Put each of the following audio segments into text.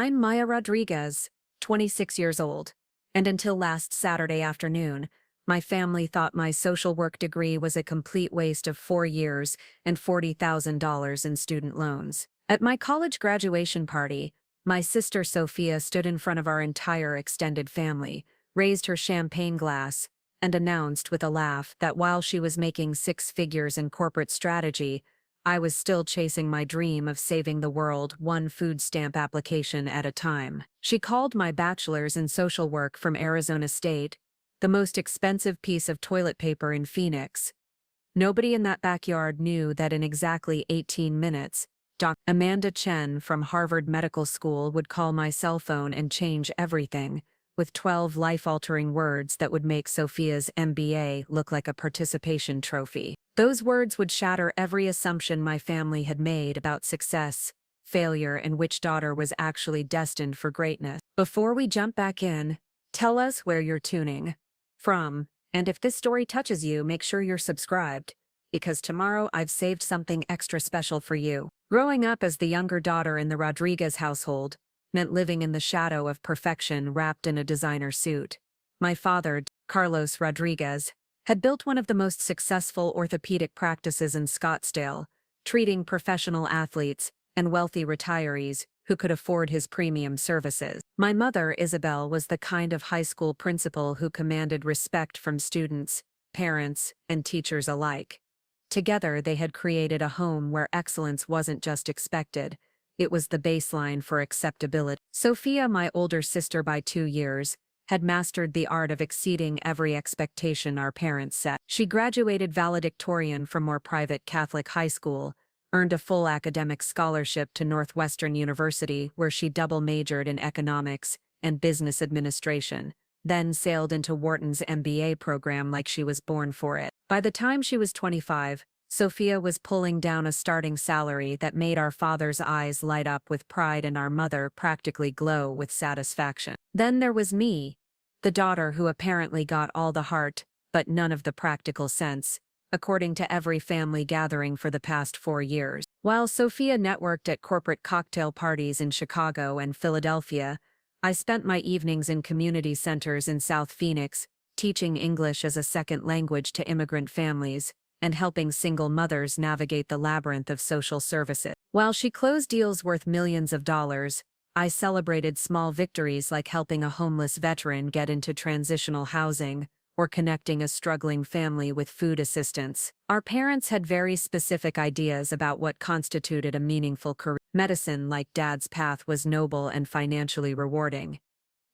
I'm Maya Rodriguez, 26 years old, and until last Saturday afternoon, my family thought my social work degree was a complete waste of 4 years and $40,000 in student loans. At my college graduation party, my sister Sofia stood in front of our entire extended family, raised her champagne glass, and announced with a laugh that while she was making 6 figures in corporate strategy, I was still chasing my dream of saving the world one food stamp application at a time. She called my bachelor's in social work from Arizona State the most expensive piece of toilet paper in Phoenix. Nobody in that backyard knew that in exactly 18 minutes, Dr. Amanda Chen from Harvard Medical School would call my cell phone and change everything, with 12 life-altering words that would make Sofia's MBA look like a participation trophy. Those words would shatter every assumption my family had made about success, failure, and which daughter was actually destined for greatness. Before we jump back in, tell us where you're tuning from, and if this story touches you, make sure you're subscribed, because tomorrow I've saved something extra special for you. Growing up as the younger daughter in the Rodriguez household meant living in the shadow of perfection wrapped in a designer suit. My father, Carlos Rodriguez, had built one of the most successful orthopedic practices in Scottsdale, treating professional athletes and wealthy retirees who could afford his premium services. My mother, Isabel, was the kind of high school principal who commanded respect from students, parents, and teachers alike. Together, they had created a home where excellence wasn't just expected, it was the baseline for acceptability. Sofia, my older sister by 2 years, had mastered the art of exceeding every expectation our parents set. She graduated valedictorian from more private Catholic high school, earned a full academic scholarship to Northwestern University where she double majored in economics and business administration, then sailed into Wharton's MBA program like she was born for it. By the time she was 25, Sofia was pulling down a starting salary that made our father's eyes light up with pride and our mother practically glow with satisfaction. Then there was me, the daughter who apparently got all the heart, but none of the practical sense, according to every family gathering for the past 4 years. While Sofia networked at corporate cocktail parties in Chicago and Philadelphia, I spent my evenings in community centers in South Phoenix, teaching English as a second language to immigrant families, and helping single mothers navigate the labyrinth of social services. While she closed deals worth millions of dollars, I celebrated small victories like helping a homeless veteran get into transitional housing, or connecting a struggling family with food assistance. Our parents had very specific ideas about what constituted a meaningful career. Medicine, like Dad's path, was noble and financially rewarding.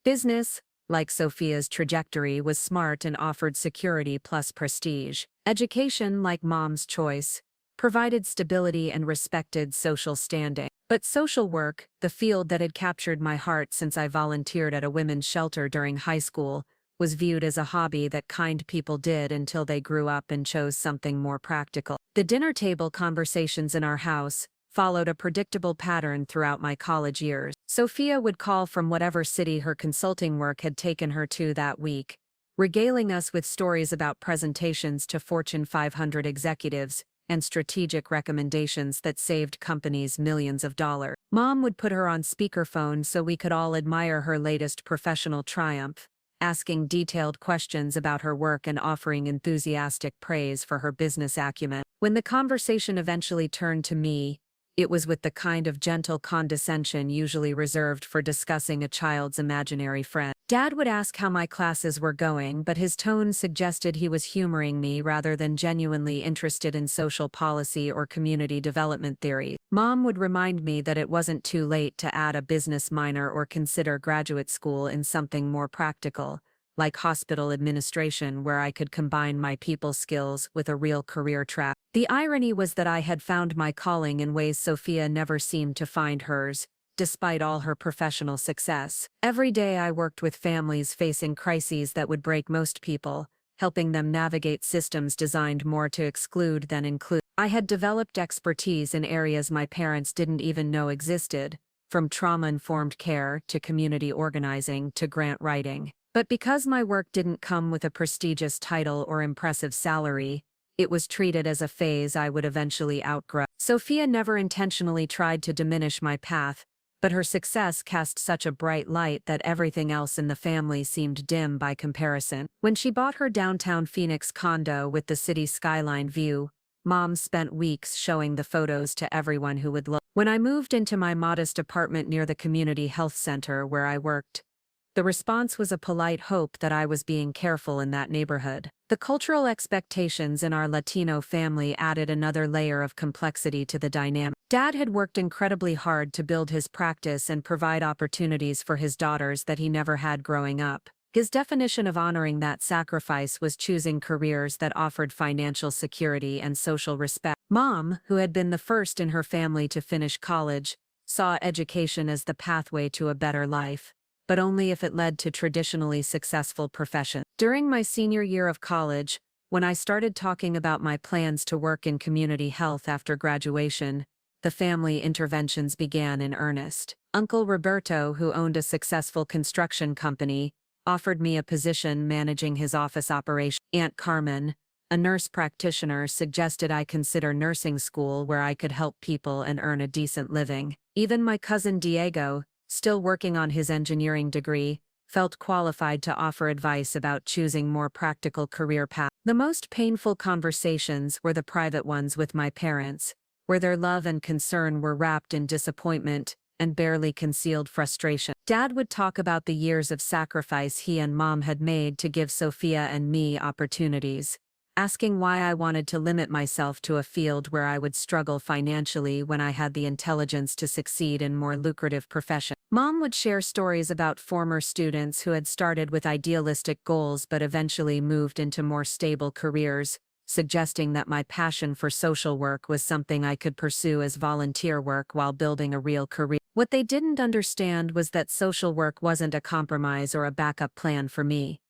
Business, like Sofia's trajectory, was smart and offered security plus prestige. Education, like Mom's choice, provided stability and respected social standing. But social work, the field that had captured my heart since I volunteered at a women's shelter during high school, was viewed as a hobby that kind people did until they grew up and chose something more practical. The dinner table conversations in our house followed a predictable pattern throughout my college years. Sofia would call from whatever city her consulting work had taken her to that week, regaling us with stories about presentations to Fortune 500 executives and strategic recommendations that saved companies millions of dollars. Mom would put her on speakerphone so we could all admire her latest professional triumph, asking detailed questions about her work and offering enthusiastic praise for her business acumen. When the conversation eventually turned to me, it was with the kind of gentle condescension usually reserved for discussing a child's imaginary friend. Dad would ask how my classes were going, but his tone suggested he was humoring me rather than genuinely interested in social policy or community development theory. Mom would remind me that it wasn't too late to add a business minor or consider graduate school in something more practical, like hospital administration, where I could combine my people skills with a real career track. The irony was that I had found my calling in ways Sofia never seemed to find hers, despite all her professional success. Every day I worked with families facing crises that would break most people, helping them navigate systems designed more to exclude than include. I had developed expertise in areas my parents didn't even know existed, from trauma-informed care to community organizing to grant writing. But because my work didn't come with a prestigious title or impressive salary, it was treated as a phase I would eventually outgrow. Sofia never intentionally tried to diminish my path, but her success cast such a bright light that everything else in the family seemed dim by comparison. When she bought her downtown Phoenix condo with the city skyline view, Mom spent weeks showing the photos to everyone who would look. When I moved into my modest apartment near the community health center where I worked, the response was a polite hope that I was being careful in that neighborhood. The cultural expectations in our Latino family added another layer of complexity to the dynamic. Dad had worked incredibly hard to build his practice and provide opportunities for his daughters that he never had growing up. His definition of honoring that sacrifice was choosing careers that offered financial security and social respect. Mom, who had been the first in her family to finish college, saw education as the pathway to a better life, but only if it led to traditionally successful professions. During my senior year of college, when I started talking about my plans to work in community health after graduation, the family interventions began in earnest. Uncle Roberto, who owned a successful construction company, offered me a position managing his office operation. Aunt Carmen, a nurse practitioner, suggested I consider nursing school where I could help people and earn a decent living. Even my cousin Diego, still working on his engineering degree, felt qualified to offer advice about choosing more practical career paths. The most painful conversations were the private ones with my parents, where their love and concern were wrapped in disappointment and barely concealed frustration. Dad would talk about the years of sacrifice he and Mom had made to give Sofia and me opportunities, asking why I wanted to limit myself to a field where I would struggle financially when I had the intelligence to succeed in more lucrative professions. Mom would share stories about former students who had started with idealistic goals but eventually moved into more stable careers, suggesting that my passion for social work was something I could pursue as volunteer work while building a real career. What they didn't understand was that social work wasn't a compromise or a backup plan for me.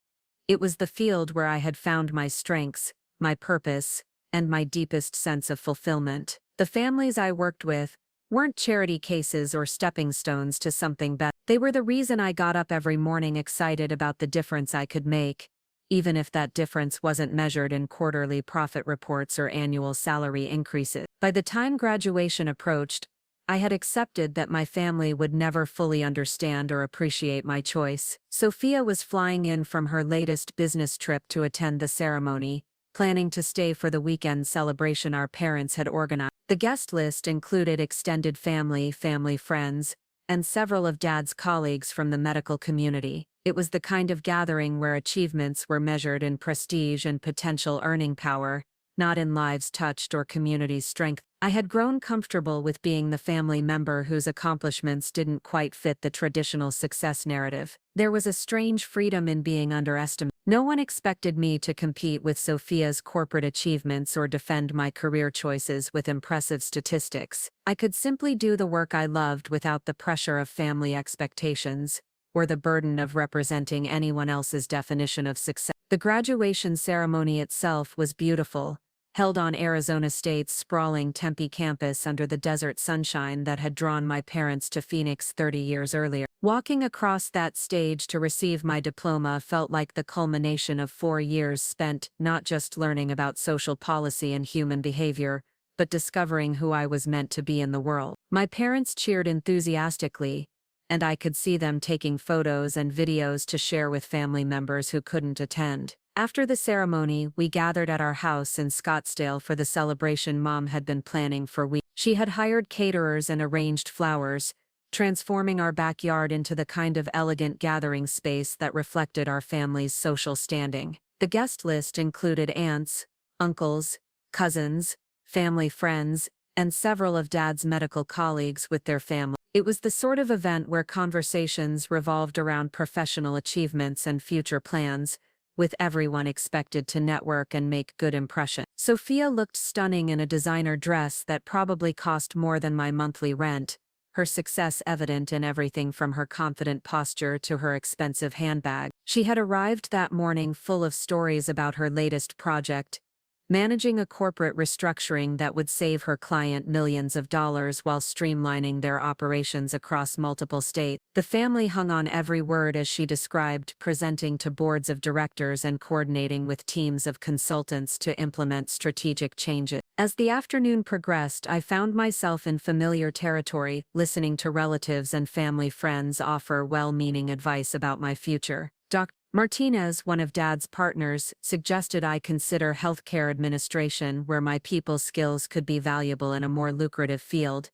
It was the field where I had found my strengths, my purpose, and my deepest sense of fulfillment. The families I worked with weren't charity cases or stepping stones to something better. They were the reason I got up every morning excited about the difference I could make, even if that difference wasn't measured in quarterly profit reports or annual salary increases. By the time graduation approached, I had accepted that my family would never fully understand or appreciate my choice. Sofia was flying in from her latest business trip to attend the ceremony, planning to stay for the weekend celebration our parents had organized. The guest list included extended family friends, and several of Dad's colleagues from the medical community. It was the kind of gathering where achievements were measured in prestige and potential earning power, not in lives touched or community strength. I had grown comfortable with being the family member whose accomplishments didn't quite fit the traditional success narrative. There was a strange freedom in being underestimated. No one expected me to compete with Sofia's corporate achievements or defend my career choices with impressive statistics. I could simply do the work I loved without the pressure of family expectations, or the burden of representing anyone else's definition of success. The graduation ceremony itself was beautiful, held on Arizona State's sprawling Tempe campus under the desert sunshine that had drawn my parents to Phoenix 30 years earlier. Walking across that stage to receive my diploma felt like the culmination of 4 years spent not just learning about social policy and human behavior, but discovering who I was meant to be in the world. My parents cheered enthusiastically, and I could see them taking photos and videos to share with family members who couldn't attend. After the ceremony, we gathered at our house in Scottsdale for the celebration Mom had been planning for weeks. She had hired caterers and arranged flowers, transforming our backyard into the kind of elegant gathering space that reflected our family's social standing. The guest list included aunts, uncles, cousins, family friends, and several of Dad's medical colleagues with their family. It was the sort of event where conversations revolved around professional achievements and future plans, with everyone expected to network and make good impression. Sofia looked stunning in a designer dress that probably cost more than my monthly rent, her success evident in everything from her confident posture to her expensive handbag. She had arrived that morning full of stories about her latest project, managing a corporate restructuring that would save her client millions of dollars while streamlining their operations across multiple states. The family hung on every word as she described presenting to boards of directors and coordinating with teams of consultants to implement strategic changes. As the afternoon progressed, I found myself in familiar territory, listening to relatives and family friends offer well-meaning advice about my future. Dr. Martinez, one of Dad's partners, suggested I consider healthcare administration where my people skills could be valuable in a more lucrative field.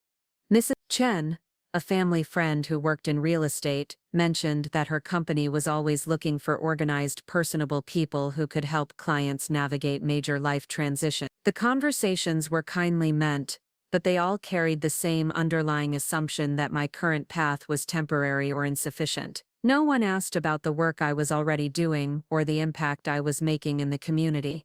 Mrs. Chen, a family friend who worked in real estate, mentioned that her company was always looking for organized, personable people who could help clients navigate major life transitions. The conversations were kindly meant, but they all carried the same underlying assumption that my current path was temporary or insufficient. No one asked about the work I was already doing or the impact I was making in the community.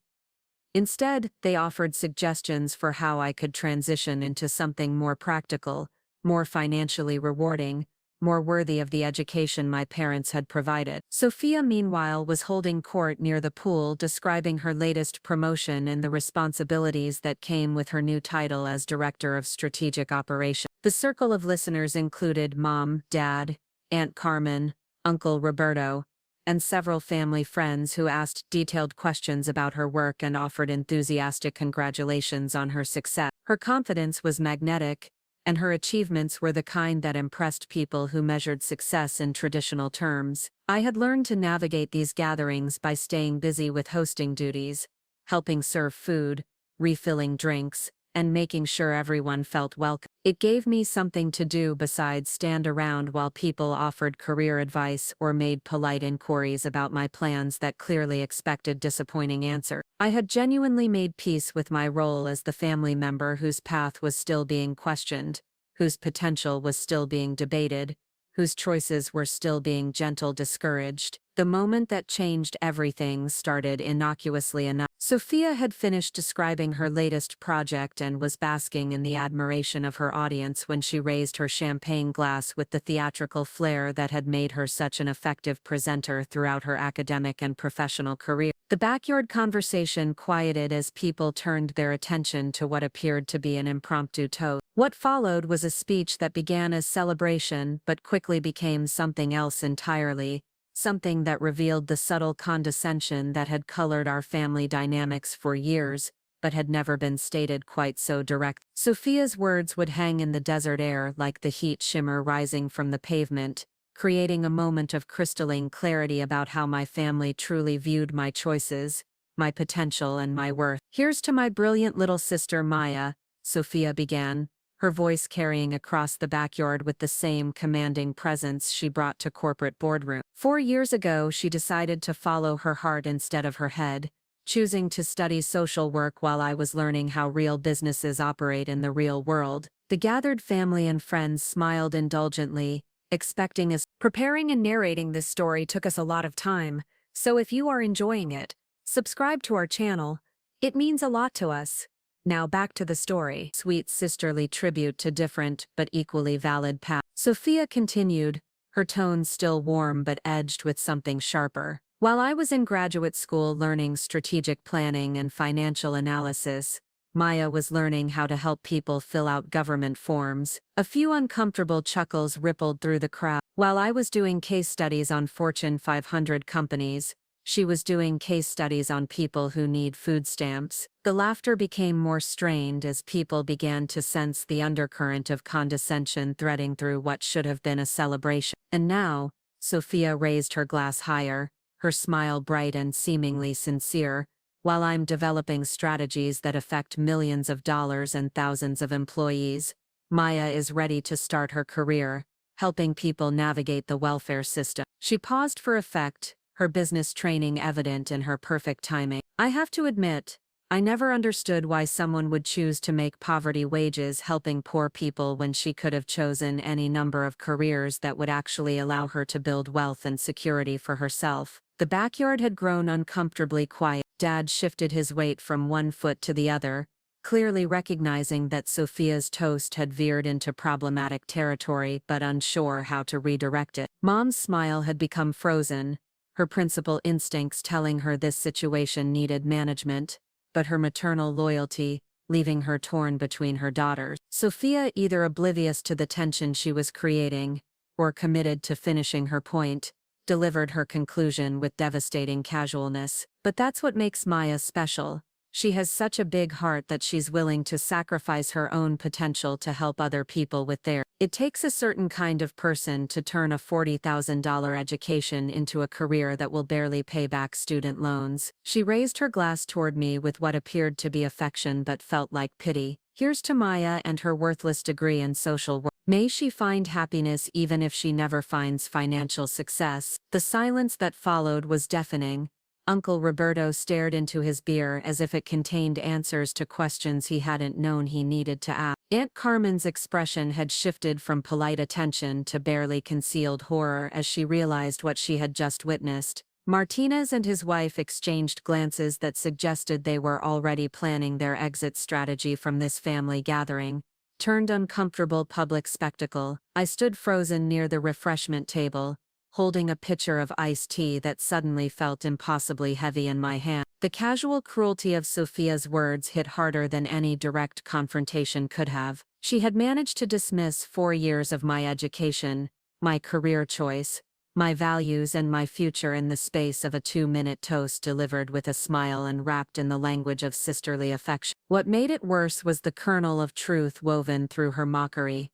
Instead, they offered suggestions for how I could transition into something more practical, more financially rewarding, more worthy of the education my parents had provided. Sofia, meanwhile, was holding court near the pool, describing her latest promotion and the responsibilities that came with her new title as Director of Strategic Operations. The circle of listeners included Mom, Dad, Aunt Carmen, Uncle Roberto, and several family friends who asked detailed questions about her work and offered enthusiastic congratulations on her success. Her confidence was magnetic, and her achievements were the kind that impressed people who measured success in traditional terms. I had learned to navigate these gatherings by staying busy with hosting duties, helping serve food, refilling drinks, and making sure everyone felt welcome. It gave me something to do besides stand around while people offered career advice or made polite inquiries about my plans that clearly expected disappointing answers. I had genuinely made peace with my role as the family member whose path was still being questioned, whose potential was still being debated, whose choices were still being gently discouraged. The moment that changed everything started innocuously enough. Sofia had finished describing her latest project and was basking in the admiration of her audience when she raised her champagne glass with the theatrical flair that had made her such an effective presenter throughout her academic and professional career. The backyard conversation quieted as people turned their attention to what appeared to be an impromptu toast. What followed was a speech that began as celebration but quickly became something else entirely. Something that revealed the subtle condescension that had colored our family dynamics for years, but had never been stated quite so direct. Sofia's words would hang in the desert air like the heat shimmer rising from the pavement, creating a moment of crystalline clarity about how my family truly viewed my choices, my potential, and my worth. "Here's to my brilliant little sister Maya," Sofia began, her voice carrying across the backyard with the same commanding presence she brought to corporate boardroom. 4 years ago, she decided to follow her heart instead of her head, choosing to study social work while I was learning how real businesses operate in the real world. The gathered family and friends smiled indulgently, expecting us. Preparing and narrating this story took us a lot of time, so if you are enjoying it, subscribe to our channel. It means a lot to us. Now back to the story. Sweet sisterly tribute to different but equally valid paths. Sofia continued, her tone still warm but edged with something sharper. While I was in graduate school learning strategic planning and financial analysis, Maya was learning how to help people fill out government forms. A few uncomfortable chuckles rippled through the crowd. While I was doing case studies on Fortune 500 companies, she was doing case studies on people who need food stamps. The laughter became more strained as people began to sense the undercurrent of condescension threading through what should have been a celebration. And now, Sofia raised her glass higher, her smile bright and seemingly sincere. While I'm developing strategies that affect millions of dollars and thousands of employees, Maya is ready to start her career, helping people navigate the welfare system. She paused for effect, her business training evident in her perfect timing. I have to admit, I never understood why someone would choose to make poverty wages helping poor people when she could have chosen any number of careers that would actually allow her to build wealth and security for herself. The backyard had grown uncomfortably quiet. Dad shifted his weight from one foot to the other, clearly recognizing that Sofia's toast had veered into problematic territory but unsure how to redirect it. Mom's smile had become frozen, her principal instincts telling her this situation needed management, but her maternal loyalty, leaving her torn between her daughters. Sofia, either oblivious to the tension she was creating, or committed to finishing her point, delivered her conclusion with devastating casualness. But that's what makes Maya special. She has such a big heart that she's willing to sacrifice her own potential to help other people with theirs. It takes a certain kind of person to turn a $40,000 education into a career that will barely pay back student loans. She raised her glass toward me with what appeared to be affection but felt like pity. Here's to Maya and her worthless degree in social work. May she find happiness even if she never finds financial success. The silence that followed was deafening. Uncle Roberto stared into his beer as if it contained answers to questions he hadn't known he needed to ask. Aunt Carmen's expression had shifted from polite attention to barely concealed horror as she realized what she had just witnessed. Martinez and his wife exchanged glances that suggested they were already planning their exit strategy from this family gathering. Turned uncomfortable public spectacle. I stood frozen near the refreshment table, holding a pitcher of iced tea that suddenly felt impossibly heavy in my hand. The casual cruelty of Sofia's words hit harder than any direct confrontation could have. She had managed to dismiss 4 years of my education, my career choice, my values and my future in the space of a 2-minute toast delivered with a smile and wrapped in the language of sisterly affection. What made it worse was the kernel of truth woven through her mockery.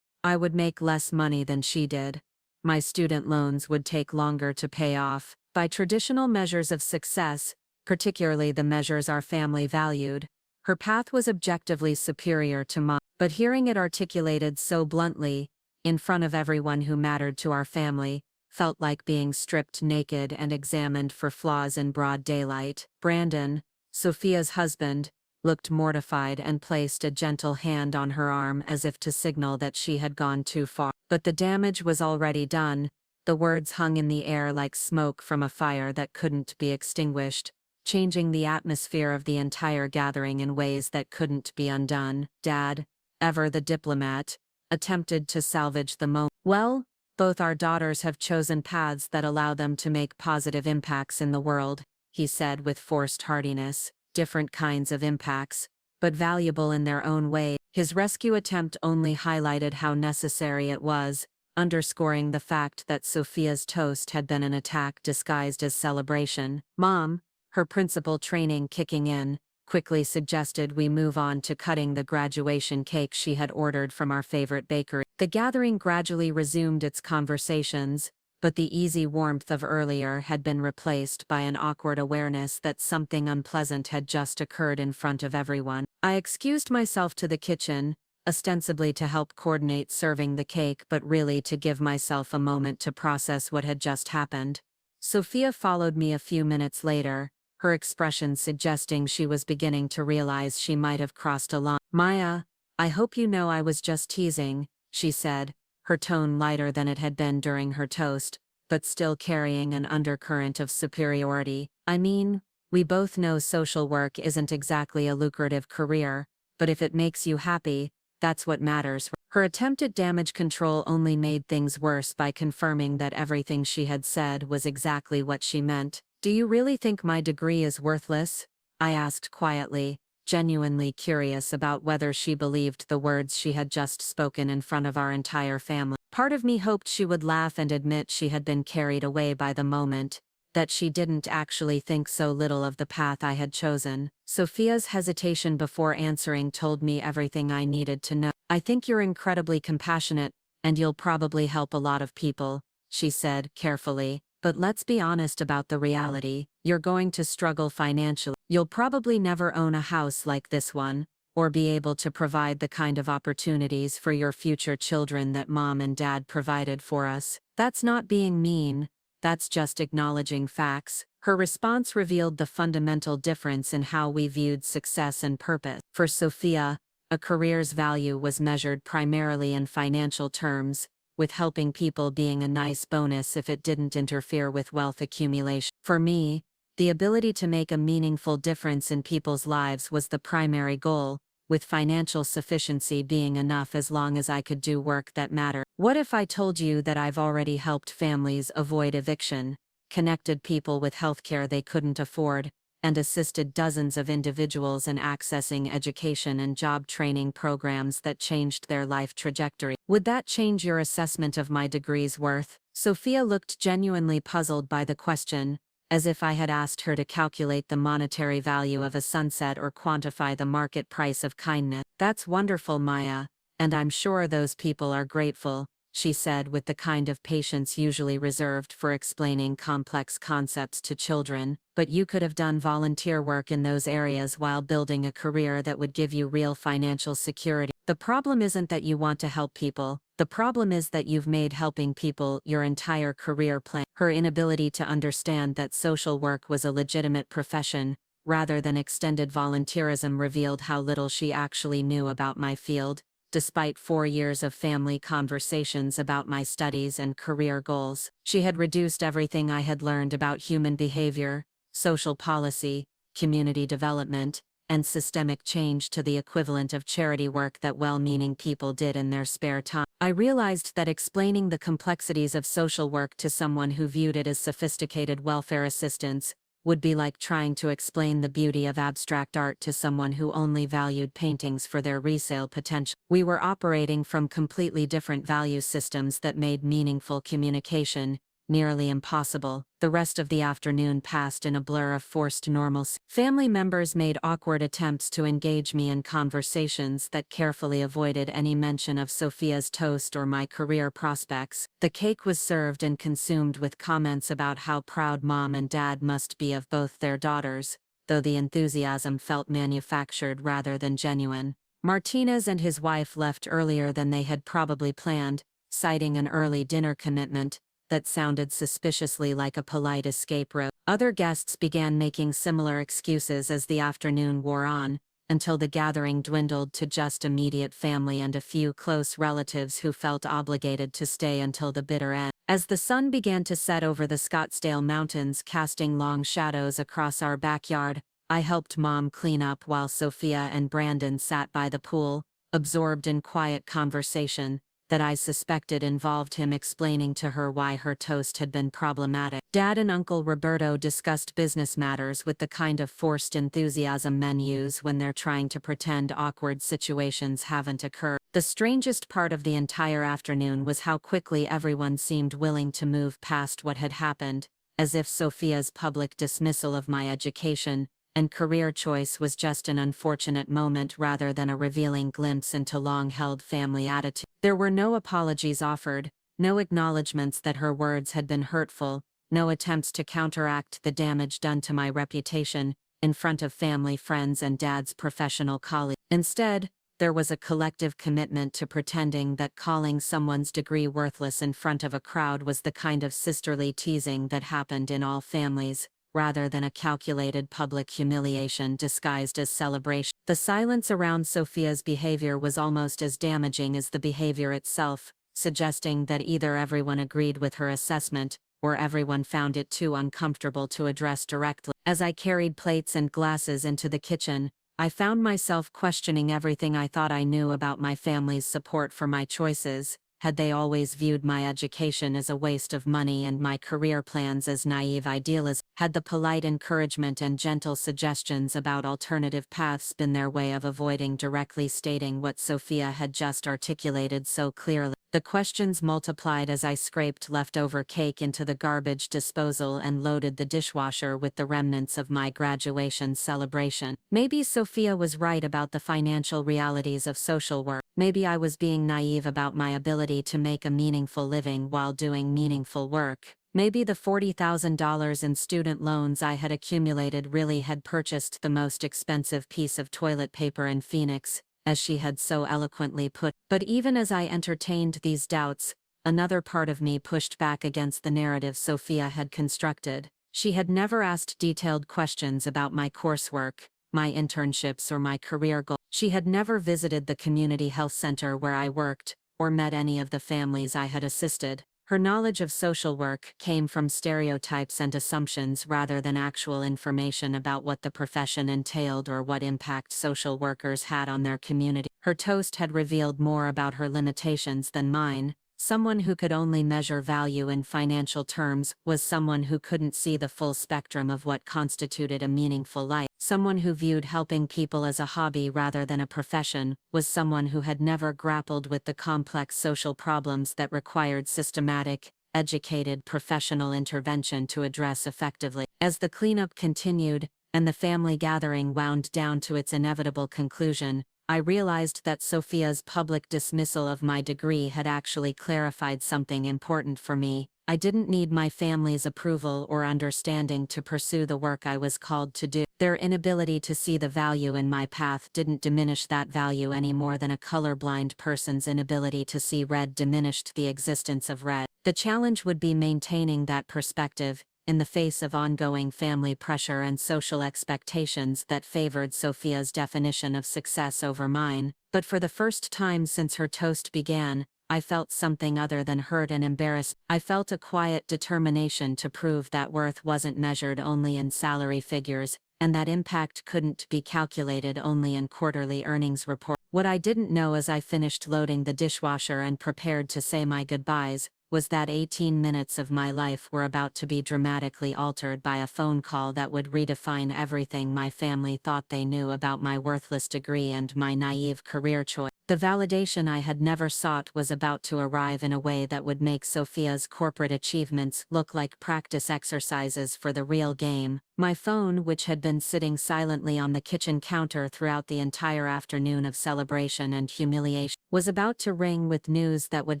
I would make less money than she did. My student loans would take longer to pay off. By traditional measures of success, particularly the measures our family valued, her path was objectively superior to mine. But hearing it articulated so bluntly, in front of everyone who mattered to our family, felt like being stripped naked and examined for flaws in broad daylight. Brandon, Sofia's husband, looked mortified and placed a gentle hand on her arm as if to signal that she had gone too far. But the damage was already done. The words hung in the air like smoke from a fire that couldn't be extinguished, changing the atmosphere of the entire gathering in ways that couldn't be undone. Dad, ever the diplomat, attempted to salvage the moment. Well, both our daughters have chosen paths that allow them to make positive impacts in the world, he said with forced heartiness. Different kinds of impacts, but valuable in their own way. His rescue attempt only highlighted how necessary it was, underscoring the fact that Sofia's toast had been an attack disguised as celebration. Mom, her principal training kicking in, quickly suggested we move on to cutting the graduation cake she had ordered from our favorite bakery. The gathering gradually resumed its conversations, but the easy warmth of earlier had been replaced by an awkward awareness that something unpleasant had just occurred in front of everyone. I excused myself to the kitchen, ostensibly to help coordinate serving the cake but really to give myself a moment to process what had just happened. Sofia followed me a few minutes later, her expression suggesting she was beginning to realize she might have crossed a line. Maya, I hope you know I was just teasing, she said, her tone lighter than it had been during her toast, but still carrying an undercurrent of superiority. I mean, we both know social work isn't exactly a lucrative career, but if it makes you happy, that's what matters. Her attempt at damage control only made things worse by confirming that everything she had said was exactly what she meant. Do you really think my degree is worthless? I asked quietly, genuinely curious about whether she believed the words she had just spoken in front of our entire family. Part of me hoped she would laugh and admit she had been carried away by the moment, that she didn't actually think so little of the path I had chosen. Sofia's hesitation before answering told me everything I needed to know. I think you're incredibly compassionate, and you'll probably help a lot of people, she said carefully. But let's be honest about the reality. You're going to struggle financially. You'll probably never own a house like this one, or be able to provide the kind of opportunities for your future children that Mom and Dad provided for us. That's not being mean, that's just acknowledging facts. Her response revealed the fundamental difference in how we viewed success and purpose. For Sofia, a career's value was measured primarily in financial terms, with helping people being a nice bonus if it didn't interfere with wealth accumulation. For me, the ability to make a meaningful difference in people's lives was the primary goal, with financial sufficiency being enough as long as I could do work that mattered. What if I told you that I've already helped families avoid eviction, connected people with healthcare they couldn't afford, and assisted dozens of individuals in accessing education and job training programs that changed their life trajectory. Would that change your assessment of my degree's worth? Sophia looked genuinely puzzled by the question, as if I had asked her to calculate the monetary value of a sunset or quantify the market price of kindness. That's wonderful, Maya, and I'm sure those people are grateful, she said with the kind of patience usually reserved for explaining complex concepts to children, but you could have done volunteer work in those areas while building a career that would give you real financial security. The problem isn't that you want to help people, the problem is that you've made helping people your entire career plan. Her inability to understand that social work was a legitimate profession, rather than extended volunteerism, revealed how little she actually knew about my field. Despite 4 years of family conversations about my studies and career goals, she had reduced everything I had learned about human behavior, social policy, community development, and systemic change to the equivalent of charity work that well-meaning people did in their spare time. I realized that explaining the complexities of social work to someone who viewed it as sophisticated welfare assistance would be like trying to explain the beauty of abstract art to someone who only valued paintings for their resale potential. We were operating from completely different value systems that made meaningful communication nearly impossible. The rest of the afternoon passed in a blur of forced normalcy. Family members made awkward attempts to engage me in conversations that carefully avoided any mention of Sofia's toast or my career prospects. The cake was served and consumed with comments about how proud mom and dad must be of both their daughters, though the enthusiasm felt manufactured rather than genuine. Martinez and his wife left earlier than they had probably planned, citing an early dinner commitment that sounded suspiciously like a polite escape route. Other guests began making similar excuses as the afternoon wore on, until the gathering dwindled to just immediate family and a few close relatives who felt obligated to stay until the bitter end. As the sun began to set over the Scottsdale Mountains, casting long shadows across our backyard, I helped Mom clean up while Sophia and Brandon sat by the pool, absorbed in quiet conversation that I suspected involved him explaining to her why her toast had been problematic. Dad and Uncle Roberto discussed business matters with the kind of forced enthusiasm men use when they're trying to pretend awkward situations haven't occurred. The strangest part of the entire afternoon was how quickly everyone seemed willing to move past what had happened, as if Sophia's public dismissal of my education and career choice was just an unfortunate moment rather than a revealing glimpse into long-held family attitude. There were no apologies offered, no acknowledgments that her words had been hurtful, no attempts to counteract the damage done to my reputation in front of family, friends, and Dad's professional colleagues. Instead, there was a collective commitment to pretending that calling someone's degree worthless in front of a crowd was the kind of sisterly teasing that happened in all families, rather than a calculated public humiliation disguised as celebration. The silence around Sophia's behavior was almost as damaging as the behavior itself, suggesting that either everyone agreed with her assessment, or everyone found it too uncomfortable to address directly. As I carried plates and glasses into the kitchen, I found myself questioning everything I thought I knew about my family's support for my choices. Had they always viewed my education as a waste of money and my career plans as naive idealism? Had the polite encouragement and gentle suggestions about alternative paths been their way of avoiding directly stating what Sophia had just articulated so clearly? The questions multiplied as I scraped leftover cake into the garbage disposal and loaded the dishwasher with the remnants of my graduation celebration. Maybe Sophia was right about the financial realities of social work. Maybe I was being naive about my ability to make a meaningful living while doing meaningful work. Maybe the $40,000 in student loans I had accumulated really had purchased the most expensive piece of toilet paper in Phoenix, as she had so eloquently put. But even as I entertained these doubts, another part of me pushed back against the narrative Sophia had constructed. She had never asked detailed questions about my coursework, my internships, or my career goals. She had never visited the community health center where I worked, or met any of the families I had assisted. Her knowledge of social work came from stereotypes and assumptions rather than actual information about what the profession entailed or what impact social workers had on their community. Her toast had revealed more about her limitations than mine, Someone who could only measure value in financial terms was someone who couldn't see the full spectrum of what constituted a meaningful life. Someone who viewed helping people as a hobby rather than a profession was someone who had never grappled with the complex social problems that required systematic, educated professional intervention to address effectively. As the cleanup continued, and the family gathering wound down to its inevitable conclusion, I realized that Sofia's public dismissal of my degree had actually clarified something important for me. I didn't need my family's approval or understanding to pursue the work I was called to do. Their inability to see the value in my path didn't diminish that value any more than a colorblind person's inability to see red diminished the existence of red. The challenge would be maintaining that perspective, in the face of ongoing family pressure and social expectations that favored Sofia's definition of success over mine. But for the first time since her toast began, I felt something other than hurt and embarrassed. I felt a quiet determination to prove that worth wasn't measured only in salary figures, and that impact couldn't be calculated only in quarterly earnings reports. What I didn't know as I finished loading the dishwasher and prepared to say my goodbyes was that 18 minutes of my life were about to be dramatically altered by a phone call that would redefine everything my family thought they knew about my worthless degree and my naive career choice. The validation I had never sought was about to arrive in a way that would make Sofia's corporate achievements look like practice exercises for the real game. My phone, which had been sitting silently on the kitchen counter throughout the entire afternoon of celebration and humiliation, was about to ring with news that would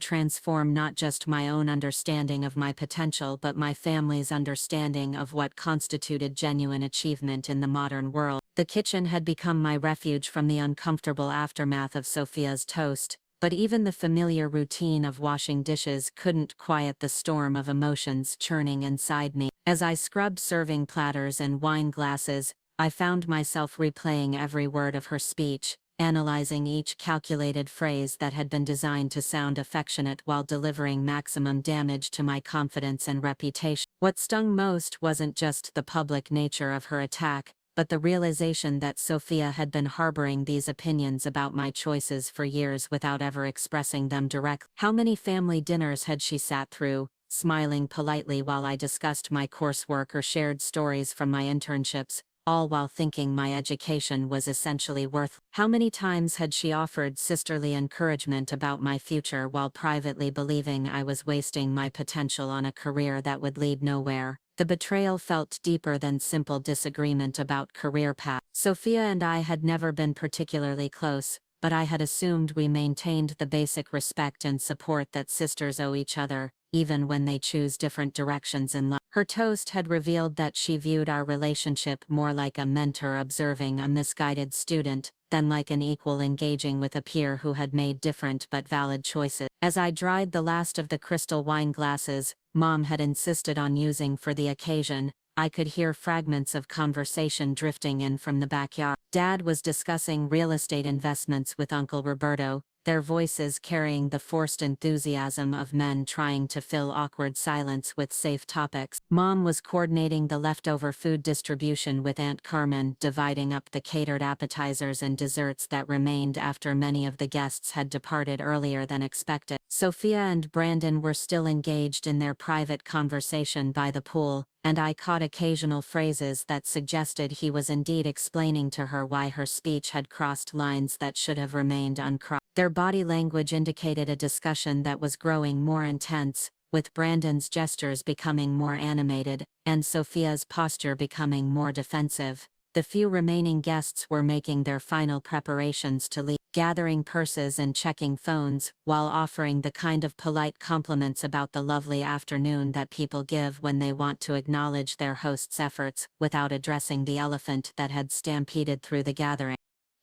transform not just my own understanding of my potential but my family's understanding of what constituted genuine achievement in the modern world. The kitchen had become my refuge from the uncomfortable aftermath of Sofia's toast, but even the familiar routine of washing dishes couldn't quiet the storm of emotions churning inside me. As I scrubbed serving platters and wine glasses, I found myself replaying every word of her speech, analyzing each calculated phrase that had been designed to sound affectionate while delivering maximum damage to my confidence and reputation. What stung most wasn't just the public nature of her attack, but the realization that Sofia had been harboring these opinions about my choices for years without ever expressing them directly. How many family dinners had she sat through, smiling politely while I discussed my coursework or shared stories from my internships, all while thinking my education was essentially worthless? How many times had she offered sisterly encouragement about my future while privately believing I was wasting my potential on a career that would lead nowhere? The betrayal felt deeper than simple disagreement about career path. Sofia and I had never been particularly close, but I had assumed we maintained the basic respect and support that sisters owe each other, even when they choose different directions in life. Her toast had revealed that she viewed our relationship more like a mentor observing a misguided student than like an equal engaging with a peer who had made different but valid choices. As I dried the last of the crystal wine glasses Mom had insisted on using for the occasion, I could hear fragments of conversation drifting in from the backyard. Dad was discussing real estate investments with Uncle Roberto, their voices carrying the forced enthusiasm of men trying to fill awkward silence with safe topics. Mom was coordinating the leftover food distribution with Aunt Carmen, dividing up the catered appetizers and desserts that remained after many of the guests had departed earlier than expected. Sofia and Brandon were still engaged in their private conversation by the pool, and I caught occasional phrases that suggested he was indeed explaining to her why her speech had crossed lines that should have remained uncrossed. Their body language indicated a discussion that was growing more intense, with Brandon's gestures becoming more animated, and Sofia's posture becoming more defensive. The few remaining guests were making their final preparations to leave, gathering purses and checking phones, while offering the kind of polite compliments about the lovely afternoon that people give when they want to acknowledge their host's efforts, without addressing the elephant that had stampeded through the gathering.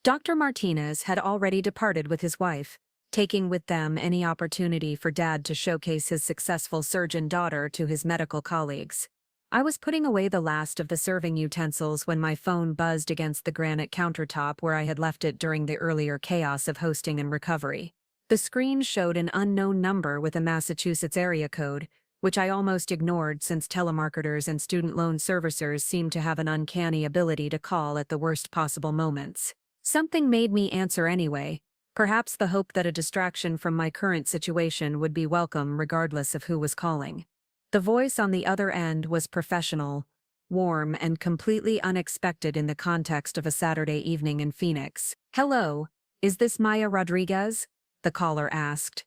Dr. Martinez had already departed with his wife, taking with them any opportunity for Dad to showcase his successful surgeon daughter to his medical colleagues. I was putting away the last of the serving utensils when my phone buzzed against the granite countertop where I had left it during the earlier chaos of hosting and recovery. The screen showed an unknown number with a Massachusetts area code, which I almost ignored since telemarketers and student loan servicers seemed to have an uncanny ability to call at the worst possible moments. Something made me answer anyway, Perhaps the hope that a distraction from my current situation would be welcome regardless of who was calling. The voice on the other end was professional, warm, and completely unexpected in the context of a Saturday evening in Phoenix. "Hello, is this Maya Rodriguez?" the caller asked.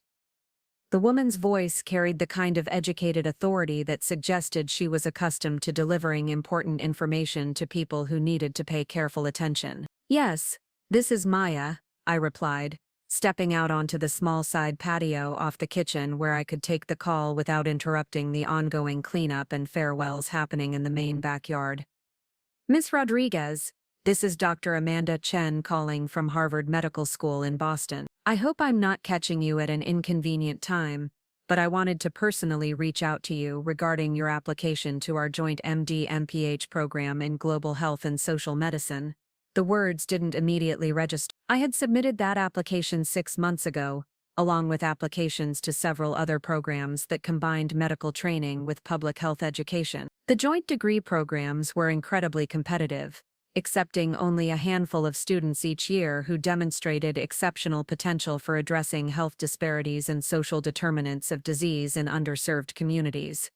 The woman's voice carried the kind of educated authority that suggested she was accustomed to delivering important information to people who needed to pay careful attention. "Yes, this is Maya," I replied, stepping out onto the small side patio off the kitchen where I could take the call without interrupting the ongoing cleanup and farewells happening in the main backyard. "Miss Rodriguez, this is Dr. Amanda Chen calling from Harvard Medical School in Boston. I hope I'm not catching you at an inconvenient time, but I wanted to personally reach out to you regarding your application to our joint MD-MPH program in Global Health and Social Medicine." The words didn't immediately register. I had submitted that application 6 months ago, along with applications to several other programs that combined medical training with public health education. The joint degree programs were incredibly competitive, accepting only a handful of students each year who demonstrated exceptional potential for addressing health disparities and social determinants of disease in underserved communities.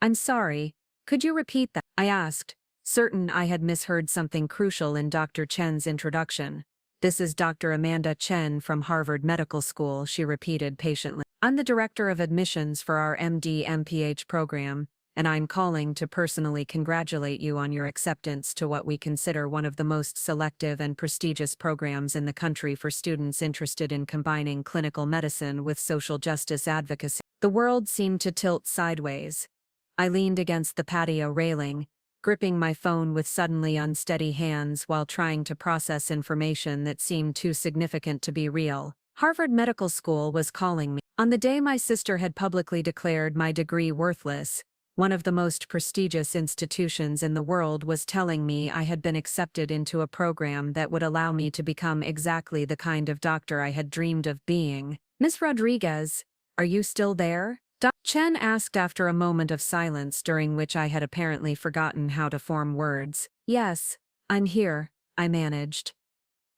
"I'm sorry, could you repeat that?" I asked, certain I had misheard something crucial in Dr. Chen's introduction. "This is Dr. Amanda Chen from Harvard Medical School," she repeated patiently. "I'm the director of admissions for our MD-MPH program, and I'm calling to personally congratulate you on your acceptance to what we consider one of the most selective and prestigious programs in the country for students interested in combining clinical medicine with social justice advocacy." The world seemed to tilt sideways. I leaned against the patio railing, gripping my phone with suddenly unsteady hands while trying to process information that seemed too significant to be real. Harvard Medical School was calling me. On the day my sister had publicly declared my degree worthless, one of the most prestigious institutions in the world was telling me I had been accepted into a program that would allow me to become exactly the kind of doctor I had dreamed of being. "Miss Rodriguez, are you still there?" Chen asked after a moment of silence during which I had apparently forgotten how to form words. "Yes, I'm here," I managed.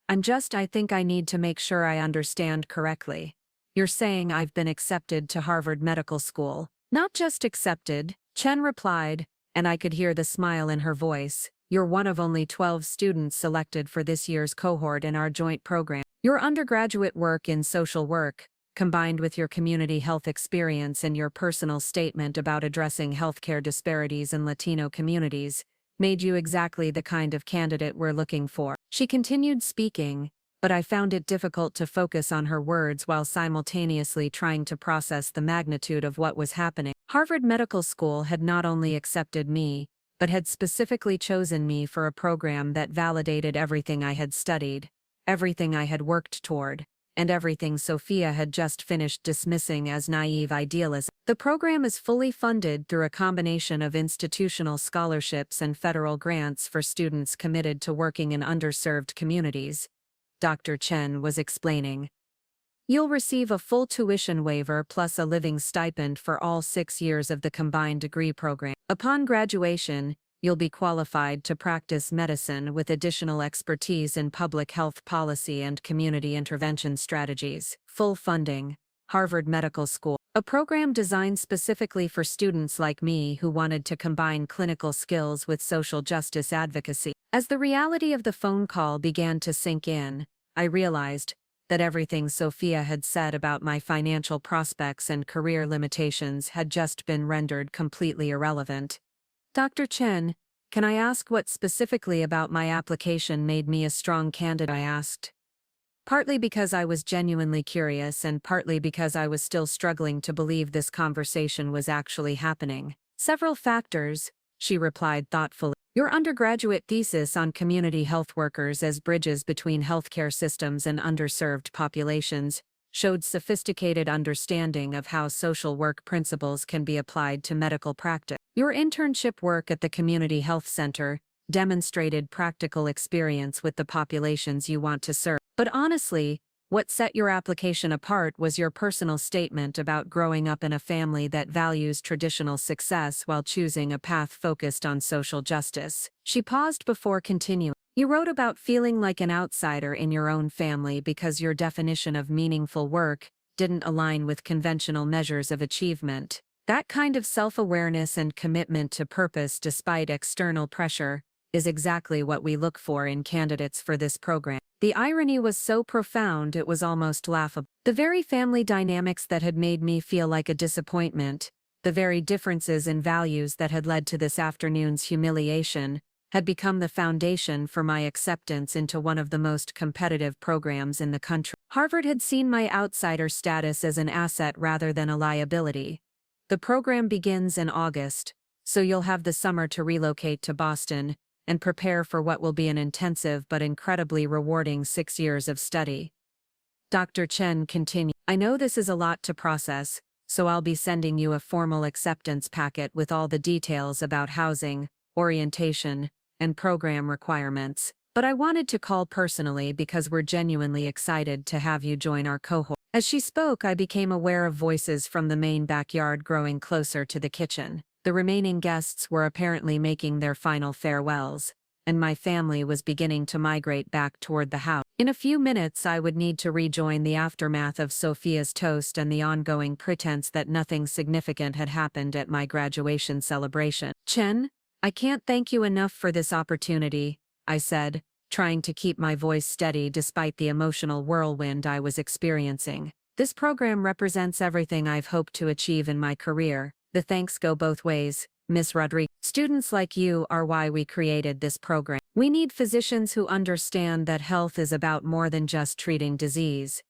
I think I need to make sure I understand correctly. You're saying I've been accepted to Harvard Medical School?" "Not just accepted," Chen replied, and I could hear the smile in her voice. "You're one of only 12 students selected for this year's cohort in our joint program. Your undergraduate work in social work, combined with your community health experience and your personal statement about addressing healthcare disparities in Latino communities, made you exactly the kind of candidate we're looking for." She continued speaking, but I found it difficult to focus on her words while simultaneously trying to process the magnitude of what was happening. Harvard Medical School had not only accepted me, but had specifically chosen me for a program that validated everything I had studied, everything I had worked toward, and everything Sofia had just finished dismissing as naive idealism. The program is fully funded through a combination of institutional scholarships and federal grants for students committed to working in underserved communities, Dr. Chen was explaining. "You'll receive a full tuition waiver plus a living stipend for all 6 years of the combined degree program. Upon graduation, you'll be qualified to practice medicine with additional expertise in public health policy and community intervention strategies." Full funding, Harvard Medical School. A program designed specifically for students like me who wanted to combine clinical skills with social justice advocacy. As the reality of the phone call began to sink in, I realized that everything Sofia had said about my financial prospects and career limitations had just been rendered completely irrelevant. "Dr. Chen, can I ask what specifically about my application made me a strong candidate?" I asked. Partly because I was genuinely curious and partly because I was still struggling to believe this conversation was actually happening. "Several factors," she replied thoughtfully. "Your undergraduate thesis on community health workers as bridges between healthcare systems and underserved populations showed sophisticated understanding of how social work principles can be applied to medical practice. Your internship work at the Community Health Center demonstrated practical experience with the populations you want to serve. But honestly, What set your application apart was your personal statement about growing up in a family that values traditional success while choosing a path focused on social justice. She paused before continuing. You wrote about feeling like an outsider in your own family because your definition of meaningful work didn't align with conventional measures of achievement. That kind of self-awareness and commitment to purpose despite external pressure is exactly what we look for in candidates for this program. The irony was so profound it was almost laughable. The very family dynamics that had made me feel like a disappointment, the very differences in values that had led to this afternoon's humiliation, had become the foundation for my acceptance into one of the most competitive programs in the country. Harvard had seen my outsider status as an asset rather than a liability. The program begins in August, so you'll have the summer to relocate to Boston and prepare for what will be an intensive but incredibly rewarding 6 years of study. Dr. Chen continued, I know this is a lot to process, so I'll be sending you a formal acceptance packet with all the details about housing, orientation, and program requirements. But I wanted to call personally because we're genuinely excited to have you join our cohort. As she spoke, I became aware of voices from the main backyard growing closer to the kitchen. The remaining guests were apparently making their final farewells, and my family was beginning to migrate back toward the house. In a few minutes, I would need to rejoin the aftermath of Sofia's toast and the ongoing pretense that nothing significant had happened at my graduation celebration. Chen, I can't thank you enough for this opportunity, I said, trying to keep my voice steady despite the emotional whirlwind I was experiencing. This program represents everything I've hoped to achieve in my career. The thanks go both ways, Miss Rodriguez. Students like you are why we created this program. We need physicians who understand that health is about more than just treating disease,